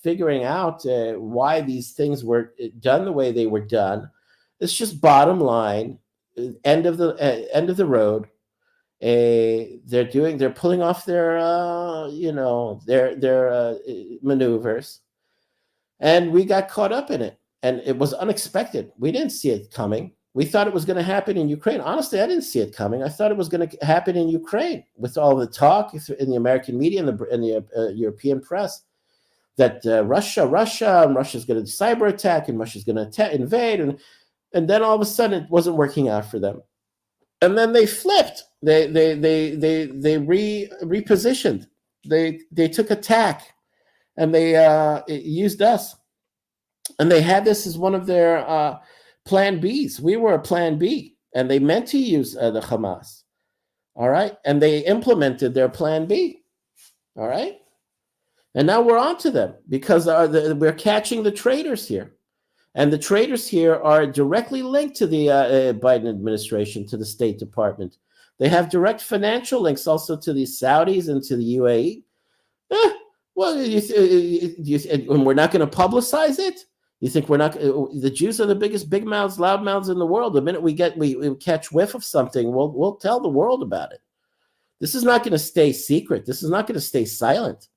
figuring out why these things were done the way they were done. It's just bottom line, end of the road. They're pulling off their maneuvers, and we got caught up in it, and it was unexpected. We didn't see it coming. We thought it was going to happen in Ukraine. Honestly, I didn't see it coming. I thought it was going to happen in Ukraine with all the talk in the American media and the European press that Russia's going to cyber attack and Russia's going to invade, and then all of a sudden it wasn't working out for them, and then they flipped. They repositioned. They took a tack, and they used us, and they had this as one of their plan Bs. We were a plan B, and they meant to use the Hamas. All right. And they implemented their plan B. All right. And now we're on to them because we're catching the traitors here. And the traitors here are directly linked to the Biden administration, to the State Department. They have direct financial links also to the Saudis and to the UAE. Well, and we're not going to publicize it? You think we're not? The Jews are the biggest big mouths, loud mouths in the world. The minute we catch whiff of something, we'll tell the world about it. This is not going to stay secret. This is not going to stay silent.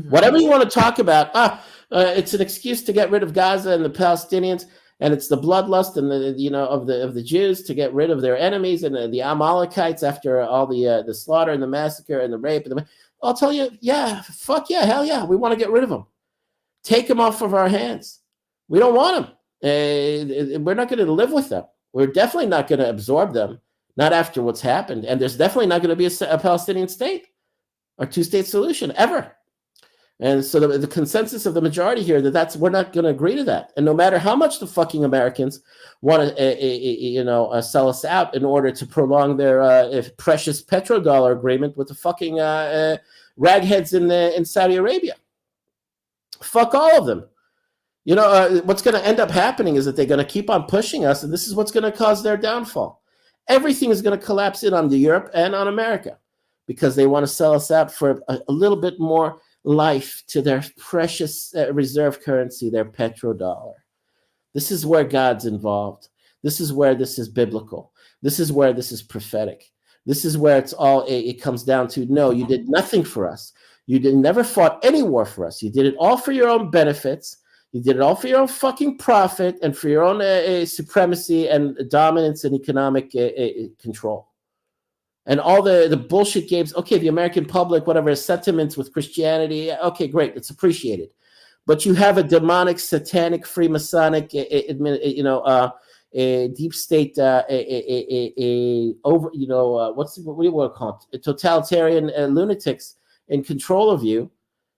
Whatever you want to talk about, it's an excuse to get rid of Gaza and the Palestinians, and it's the bloodlust and of the Jews to get rid of their enemies and the Amalekites after all the slaughter and the massacre and the rape. I'll tell you, yeah, fuck yeah, hell yeah, we want to get rid of them. Take them off of our hands. We don't want them. We're not going to live with them. We're definitely not going to absorb them. Not after what's happened, and there's definitely not going to be a Palestinian state or two-state solution ever. And so the consensus of the majority here that's we're not going to agree to that. And no matter how much the fucking Americans want to sell us out in order to prolong their precious petrodollar agreement with the fucking ragheads in Saudi Arabia, fuck all of them. What's going to end up happening is that they're going to keep on pushing us, and this is what's going to cause their downfall. Everything is going to collapse in on Europe and on America because they want to sell us out for a little bit more life to their precious reserve currency, their petrodollar. This is where God's involved. This is where this is biblical. This is where this is prophetic. This is where it comes down to, no, you did nothing for us. You never fought any war for us. You did it all for your own benefits. You did it all for your own fucking profit and for your own supremacy and dominance and economic control. And all the bullshit games, okay, the American public, whatever, sentiments with Christianity, okay, great, it's appreciated. But you have a demonic, satanic, Freemasonic, deep state, what do you want to call it? Totalitarian lunatics in control of you,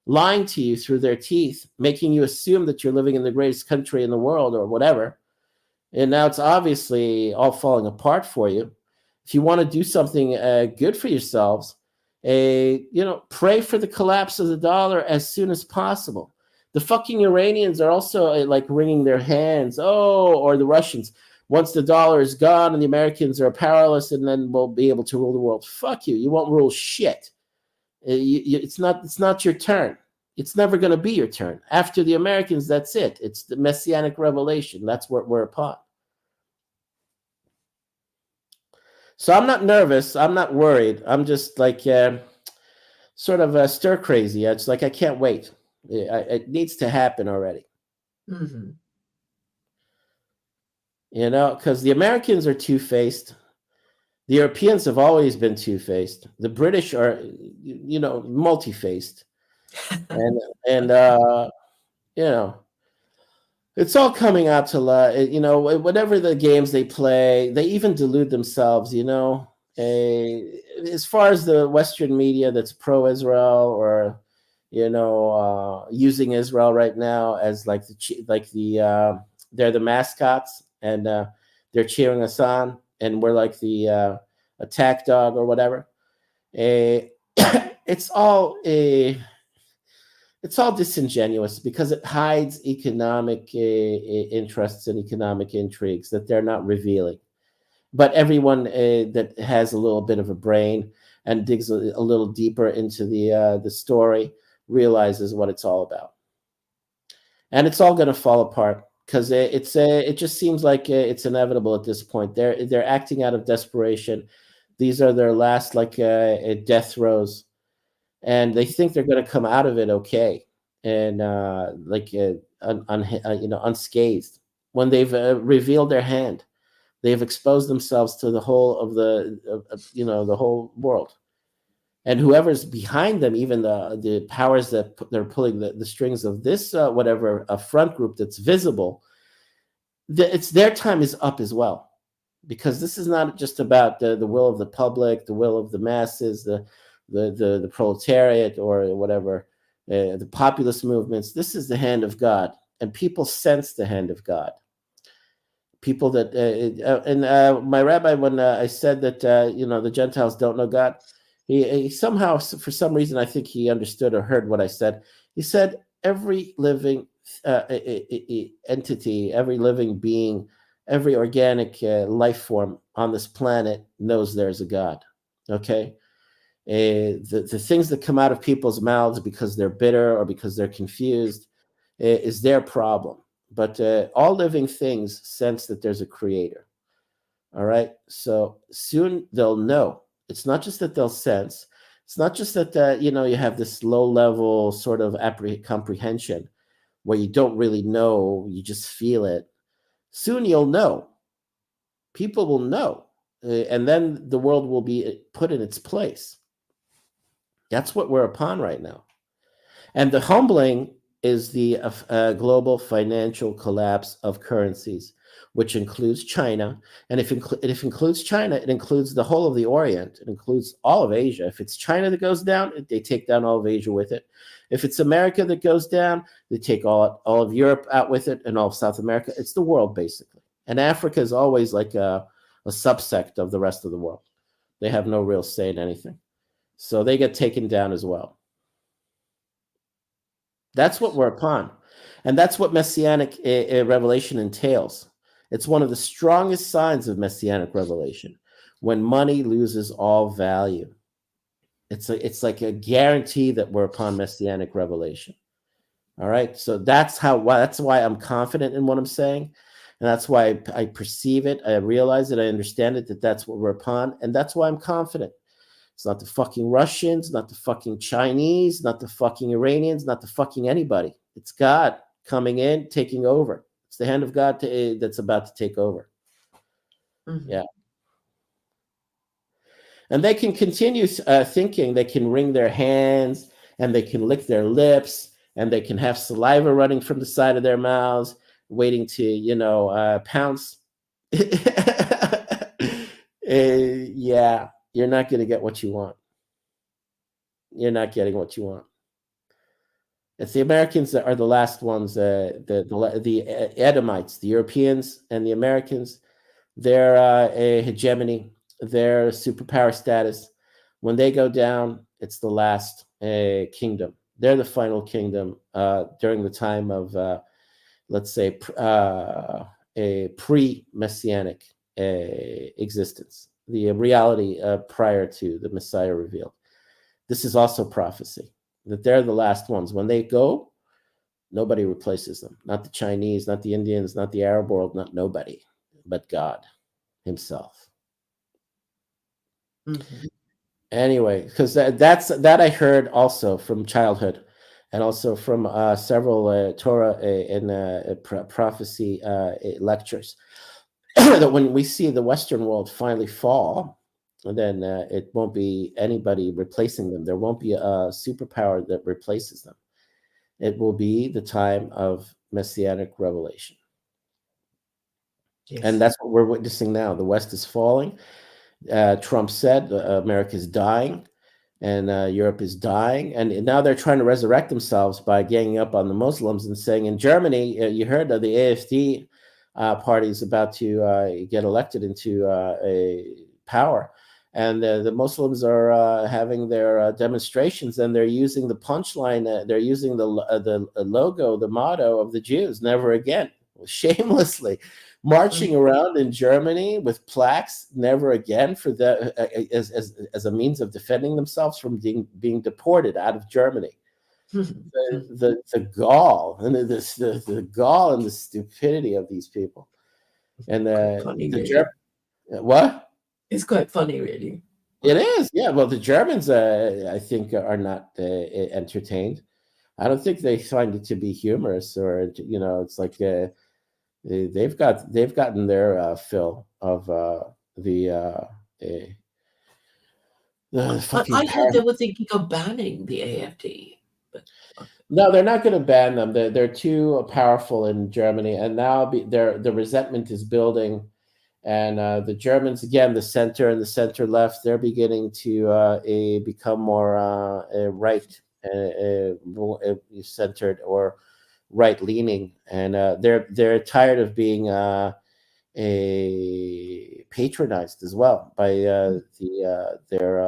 lying to you through their teeth, making you assume that you're living in the greatest country in the world or whatever. And now it's obviously all falling apart for you. If you want to do something good for yourselves, pray for the collapse of the dollar as soon as possible. The fucking Iranians are also like wringing their hands. Or the Russians. Once the dollar is gone and the Americans are powerless, and then we'll be able to rule the world. Fuck you. You won't rule shit. It's not your turn. It's never going to be your turn. After the Americans, that's it. It's the messianic revelation. That's what we're upon. So I'm not nervous. I'm not worried. I'm just like sort of stir crazy. It's like I can't wait. It needs to happen already. Mm-hmm. Because the Americans are two-faced. The Europeans have always been two-faced. The British are, multi-faced. and it's all coming out to whatever the games they play, they even delude themselves, as far as the Western media that's pro-Israel or, using Israel right now as they're the mascots and they're cheering us on and we're like the attack dog or whatever. It's all disingenuous because it hides economic interests and economic intrigues that they're not revealing. But everyone that has a little bit of a brain and digs a little deeper into the story realizes what it's all about. And it's all going to fall apart because it just seems like it's inevitable at this point. They're acting out of desperation. These are their last death throes. And they think they're going to come out of it okay and unscathed. When they've revealed their hand, they've exposed themselves to the whole of the whole world. And whoever's behind them, even the powers that they're pulling the strings of this a front group that's visible, it's their time is up as well, because this is not just about the will of the public, the will of the masses, the proletariat or whatever, the populist movements. This is the hand of God, and people sense the hand of God. People that my rabbi, when I said that the Gentiles don't know God, he somehow, for some reason, I think he understood or heard what I said. He said every living entity, every living being, every organic life form on this planet knows there's a God. Okay. The things that come out of people's mouths because they're bitter or because they're confused is their problem. But all living things sense that there's a creator. All right. So soon they'll know. It's not just that they'll sense. It's not just that you have this low level sort of comprehension where you don't really know, you just feel it. Soon you'll know. People will know, and then the world will be put in its place. That's what we're upon right now. And the humbling is the global financial collapse of currencies, which includes China. And if it includes China, it includes the whole of the Orient. It includes all of Asia. If it's China that goes down, they take down all of Asia with it. If it's America that goes down, they take all of Europe out with it and all of South America. It's the world, basically. And Africa is always like a subsect of the rest of the world. They have no real say in anything. So they get taken down as well. That's what we're upon. And that's what messianic revelation entails. It's one of the strongest signs of messianic revelation, when money loses all value. It's like a guarantee that we're upon messianic revelation. All right. So that's why I'm confident in what I'm saying. And that's why I perceive it. I realize it. I understand it, that that's what we're upon. And that's why I'm confident. It's not the fucking Russians, not the fucking Chinese, not the fucking Iranians, not the fucking anybody. It's God coming in, taking over. It's the hand of God that's about to take over. Mm-hmm. Yeah. And they can continue thinking. They can wring their hands, and they can lick their lips, and they can have saliva running from the side of their mouths, waiting to, pounce. Yeah. You're not going to get what you want. You're not getting what you want. It's the Americans that are the last ones, the Edomites, the Europeans and the Americans, their hegemony, their superpower status. When they go down, it's the last kingdom. They're the final kingdom during the time of, let's say, a pre-messianic existence. The reality prior to the Messiah revealed. This is also prophecy, that they're the last ones. When they go, nobody replaces them. Not the Chinese, not the Indians, not the Arab world, not nobody, but God himself. Mm-hmm. Anyway, because that I heard also from childhood, and also from several Torah and prophecy lectures. That when we see the Western world finally fall, then it won't be anybody replacing them. There won't be a superpower that replaces them. It will be the time of messianic revelation. Yes. And that's what we're witnessing now. The West is falling. Trump said America is dying, and Europe is dying. And now they're trying to resurrect themselves by ganging up on the Muslims and saying, in Germany, you heard of the AfD party is about to get elected into a power, and the Muslims are having their demonstrations, and they're using the punchline. They're using the logo, the motto of the Jews: "Never again," shamelessly, marching around in Germany with plaques, "Never again," for the as a means of defending themselves from being deported out of Germany. The gall and the gall and the stupidity of these people, and what? It's quite funny, really. It is, yeah. Well, the Germans, I think, are not entertained. I don't think they find it to be humorous, or it's like they've gotten their fill of the fucking. I thought they were thinking of banning the AfD. No, they're not going to ban them. They're too powerful in Germany, and now the resentment is building. And the Germans, again, the center and the center left, they're beginning to become more right centered or right leaning, and they're tired of being patronized as well by their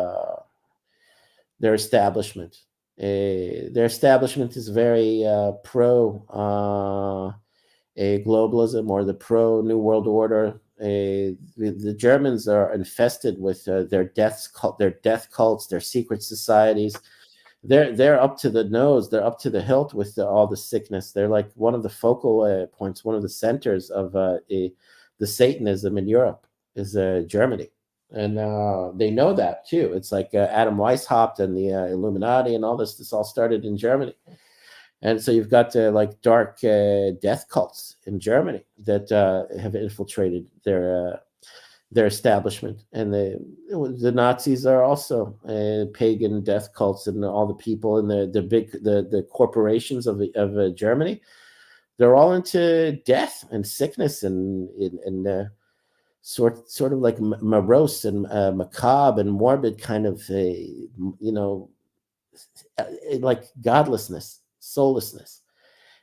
establishment. Their establishment is very pro globalism, or the pro New World Order. The Germans are infested with their death cults, their secret societies. They're up to the nose. They're up to the hilt with all the sickness. They're like one of the focal points, one of the centers of the Satanism in Europe. is Germany, and they know that too. It's like Adam Weishaupt and the Illuminati and all this. This all started in Germany, and so you've got like dark death cults in Germany that have infiltrated their establishment, and the Nazis are also pagan death cults, and all the people in the corporations of Germany, they're all into death and sickness and sort of like morose and macabre and morbid kind of like godlessness, soullessness.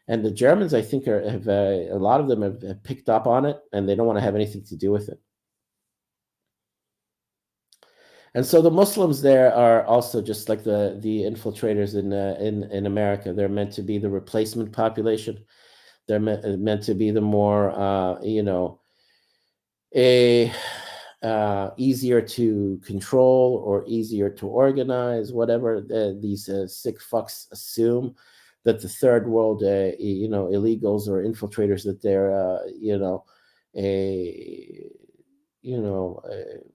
And the Germans, I think, have a lot of them have picked up on it, and they don't want to have anything to do with it. And so the Muslims there are also just like the infiltrators in America. They're meant to be the replacement population. They're meant to be the more easier to control or easier to organize. Whatever these sick fucks assume that the third world illegals or infiltrators that they're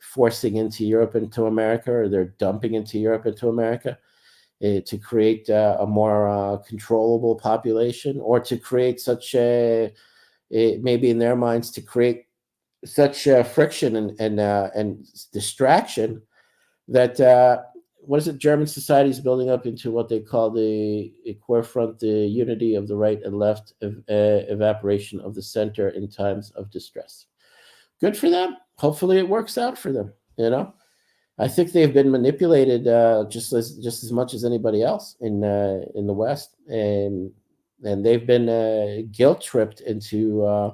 forcing into Europe, into America, or they're dumping into Europe, into America, to create a more controllable population, or to create such maybe in their minds to create such friction and distraction that what is it? German society is building up into what they call the Querfront, the unity of the right and left, evaporation of the center in times of distress. Good for them. Hopefully it works out for them. I think they've been manipulated just as much as anybody else in the West, and they've been guilt tripped into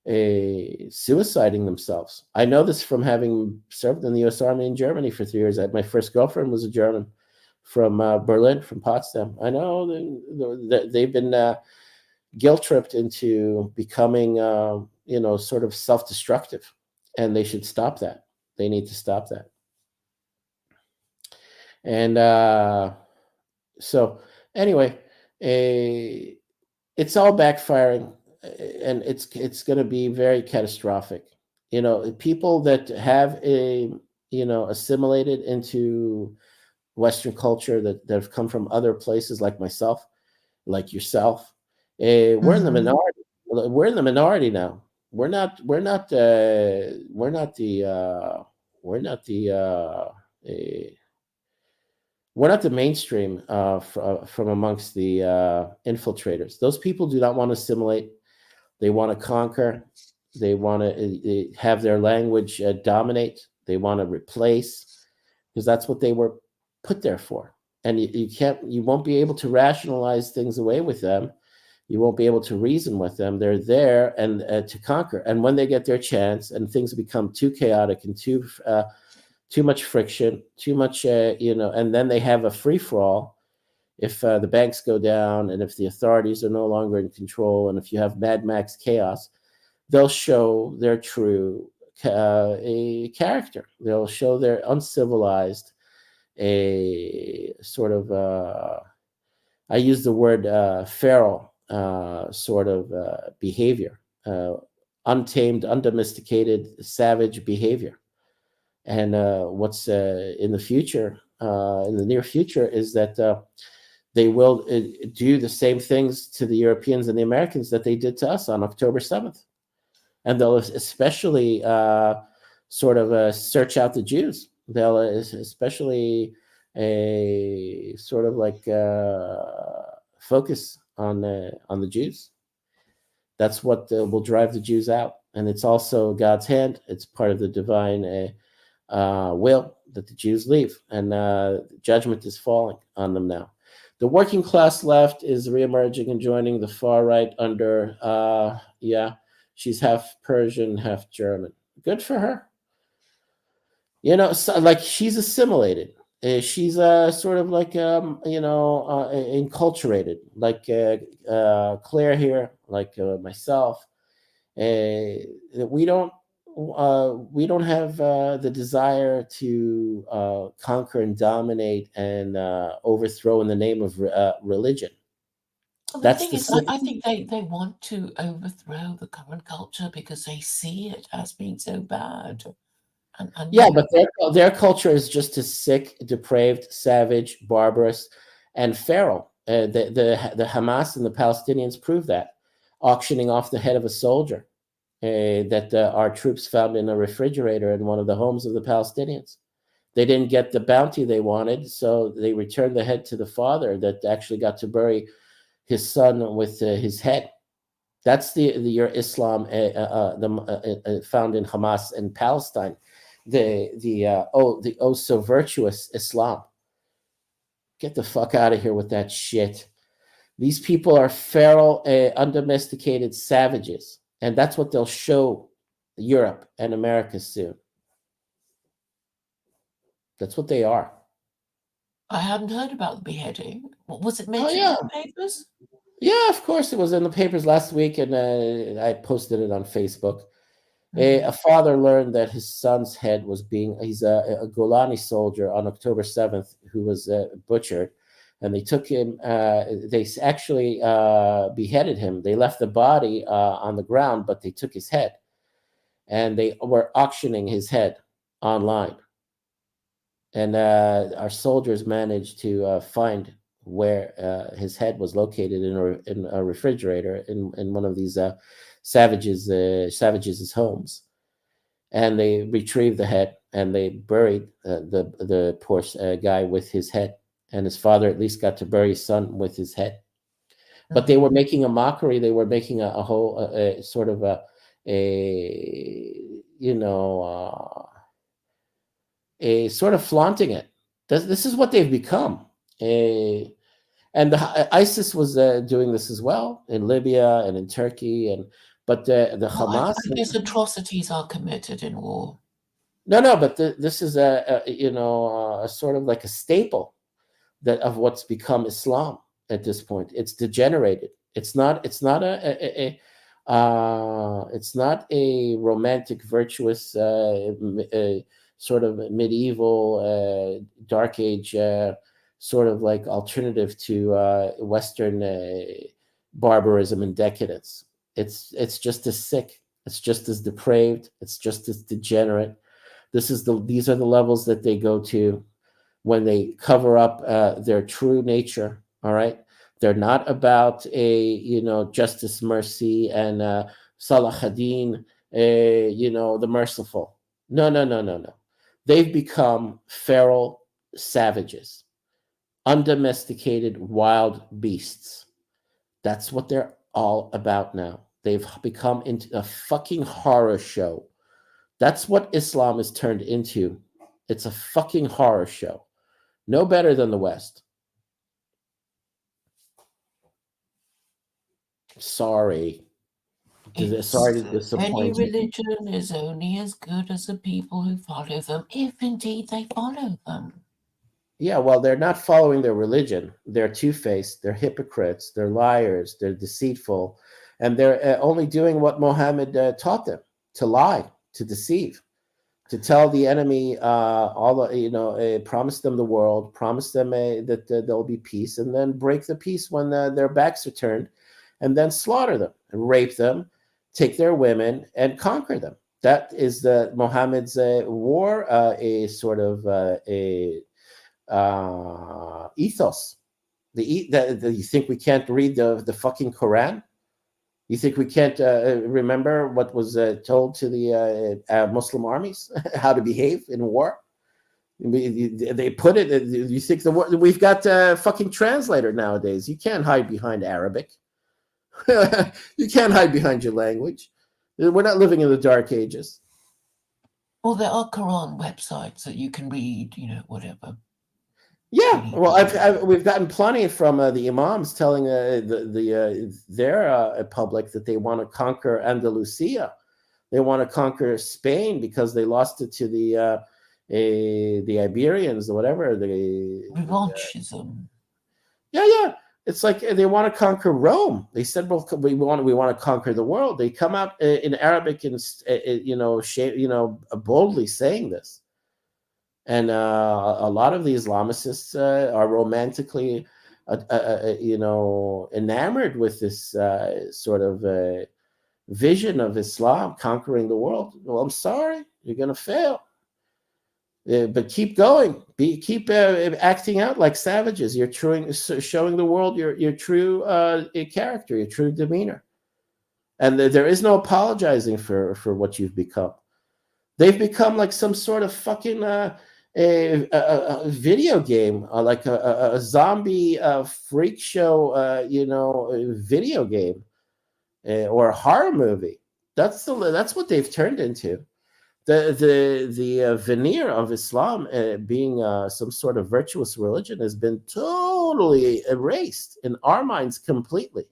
suiciding themselves. I know this from having served in the U.S. Army in Germany for 3 years. My first girlfriend was a German from Berlin, from Potsdam. I know they've been guilt tripped into becoming sort of self-destructive, and they should stop that. They need to stop that. And so anyway, it's all backfiring, and it's going to be very catastrophic. People that have assimilated into Western culture that have come from other places, like myself, like yourself, we're in the minority. We're in the minority now. We're not the mainstream from amongst the infiltrators. Those people do not want to assimilate. They want to conquer. They want to have their language dominate. They want to replace, because that's what they were put there for. And you won't be able to rationalize things away with them. You won't be able to reason with them. They're there and to conquer. And when they get their chance and things become too chaotic and too much friction, too much, and then they have a free-for-all. If the banks go down, and if the authorities are no longer in control, and if you have Mad Max chaos, they'll show their true character. They'll show their uncivilized, a sort of, I use the word feral sort of behavior, untamed, undomesticated, savage behavior. And what's in the future, in the near future, is that they will do the same things to the Europeans and the Americans that they did to us on October 7th. And they'll especially sort of search out the Jews. They'll especially sort of like focus on the Jews. That's what will drive the Jews out. And it's also God's hand. It's part of the divine will that the Jews leave. And judgment is falling on them now. The working class left is reemerging and joining the far right under, she's half Persian, half German. Good for her. So, like, she's assimilated. She's sort of like, enculturated, like Claire here, like myself. We don't have the desire to conquer and dominate and overthrow in the name of religion. Well, the That's thing the is, I think they want to overthrow the current culture because they see it as being so bad. And Yeah, but their culture is just as sick, depraved, savage, barbarous, and feral. The Hamas and the Palestinians prove that, auctioning off the head of a soldier that our troops found in a refrigerator in one of the homes of the Palestinians. They didn't get the bounty they wanted, so they returned the head to the father that actually got to bury his son with his head. That's the your Islam found in Hamas and Palestine. The oh so virtuous Islam. Get the fuck out of here with that shit. These people are feral, undomesticated savages, and that's what they'll show Europe and America soon. That's what they are. I hadn't heard about the beheading. Was it Oh mentioned in yeah, the papers? yeah. Of course, it was in the papers last week, and I posted it on Facebook. A father learned that his son's head was he's a Golani soldier on October 7th who was butchered. And they took him, they actually beheaded him. They left the body on the ground, but they took his head and they were auctioning his head online. And our soldiers managed to find where his head was located in a refrigerator in one of these savages' homes, and they retrieved the head and they buried the poor guy with his head, and his father at least got to bury his son with his head. But they were making a mockery. They were making a whole sort of a sort of flaunting it. This is what they've become. And ISIS was doing this as well in Libya and in Turkey, but the Hamas. I guess atrocities are committed in war. No, but this is a sort of like a staple of what's become Islam at this point. It's degenerated. It's not a romantic, virtuous sort of medieval dark age sort of like alternative to Western barbarism and decadence. It's just as sick. It's just as depraved. It's just as degenerate. These are the levels that they go to when they cover up their true nature. All right, they're not about justice, mercy, and Salah ad-Din, the merciful. No. They've become feral savages, undomesticated wild beasts. That's what they're all about now. They've become into a fucking horror show. That's what Islam is turned into. It's a fucking horror show. No better than the West. Sorry. Sorry to disappoint any you. religion is only as good as the people who follow them, if indeed they follow them. Yeah, well, they're not following their religion. They're two-faced. They're hypocrites. They're liars. They're deceitful. And they're only doing what Muhammad taught them, to lie, to deceive, to tell the enemy promise them the world, promise them that there'll be peace, and then break the peace when their backs are turned, and then slaughter them, and rape them, take their women, and conquer them. That is the Muhammad's war, a sort of ethos. You think we can't read the fucking Quran? You think we can't remember what was told to the Muslim armies, how to behave in war? They put it. You think we've got a fucking translator nowadays? You can't hide behind Arabic. You can't hide behind your language. We're not living in the dark ages. Well, there are Quran websites that you can read, whatever. Yeah, well, we've gotten plenty from the imams telling their public that they want to conquer Andalusia. They want to conquer Spain because they lost it to the Iberians or whatever. Revanchism. Yeah. It's like they want to conquer Rome. They said, "Well, we want to conquer the world." They come out in Arabic and boldly saying this. And a lot of the Islamicists are romantically enamored with this sort of vision of Islam conquering the world. Well, I'm sorry, you're going to fail. But keep going. Keep acting out like savages. You're showing the world your true character, your true demeanor, and there is no apologizing for what you've become. They've become like some sort of fucking a video game, like a zombie freak show, video game or a horror movie. That's what they've turned into. The veneer of Islam being some sort of virtuous religion has been totally erased in our minds completely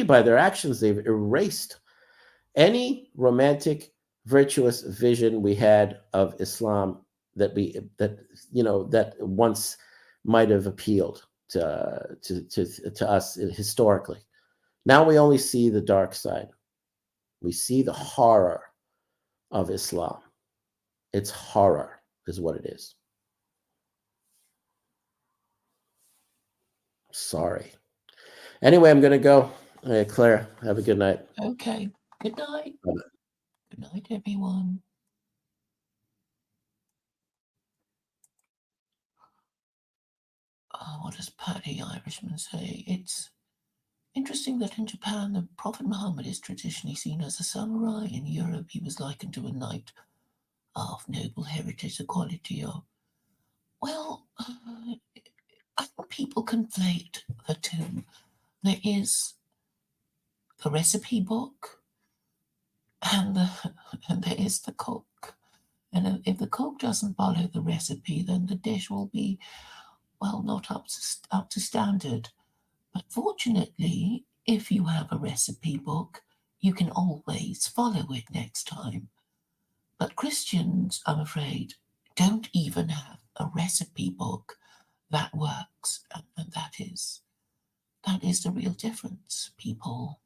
by their actions. They've erased any romantic virtuous vision we had of Islam that once might have appealed to us historically. Now we only see the dark side. We see the horror of Islam. It's horror is what it is. Sorry. Anyway, I'm going to go. Hey, Claire, have a good night. Okay. Good night. Bye-bye. Good night, everyone. What does Paddy Irishman say? It's interesting that in Japan, the Prophet Muhammad is traditionally seen as a samurai. In Europe, he was likened to a knight of noble heritage, the quality of... Well, I think people conflate the two. There is the recipe book, and there is the cook. And if the cook doesn't follow the recipe, then the dish will be, well, not up to standard. But fortunately, if you have a recipe book, you can always follow it next time. But Christians, I'm afraid, don't even have a recipe book that works. And that is the real difference, people.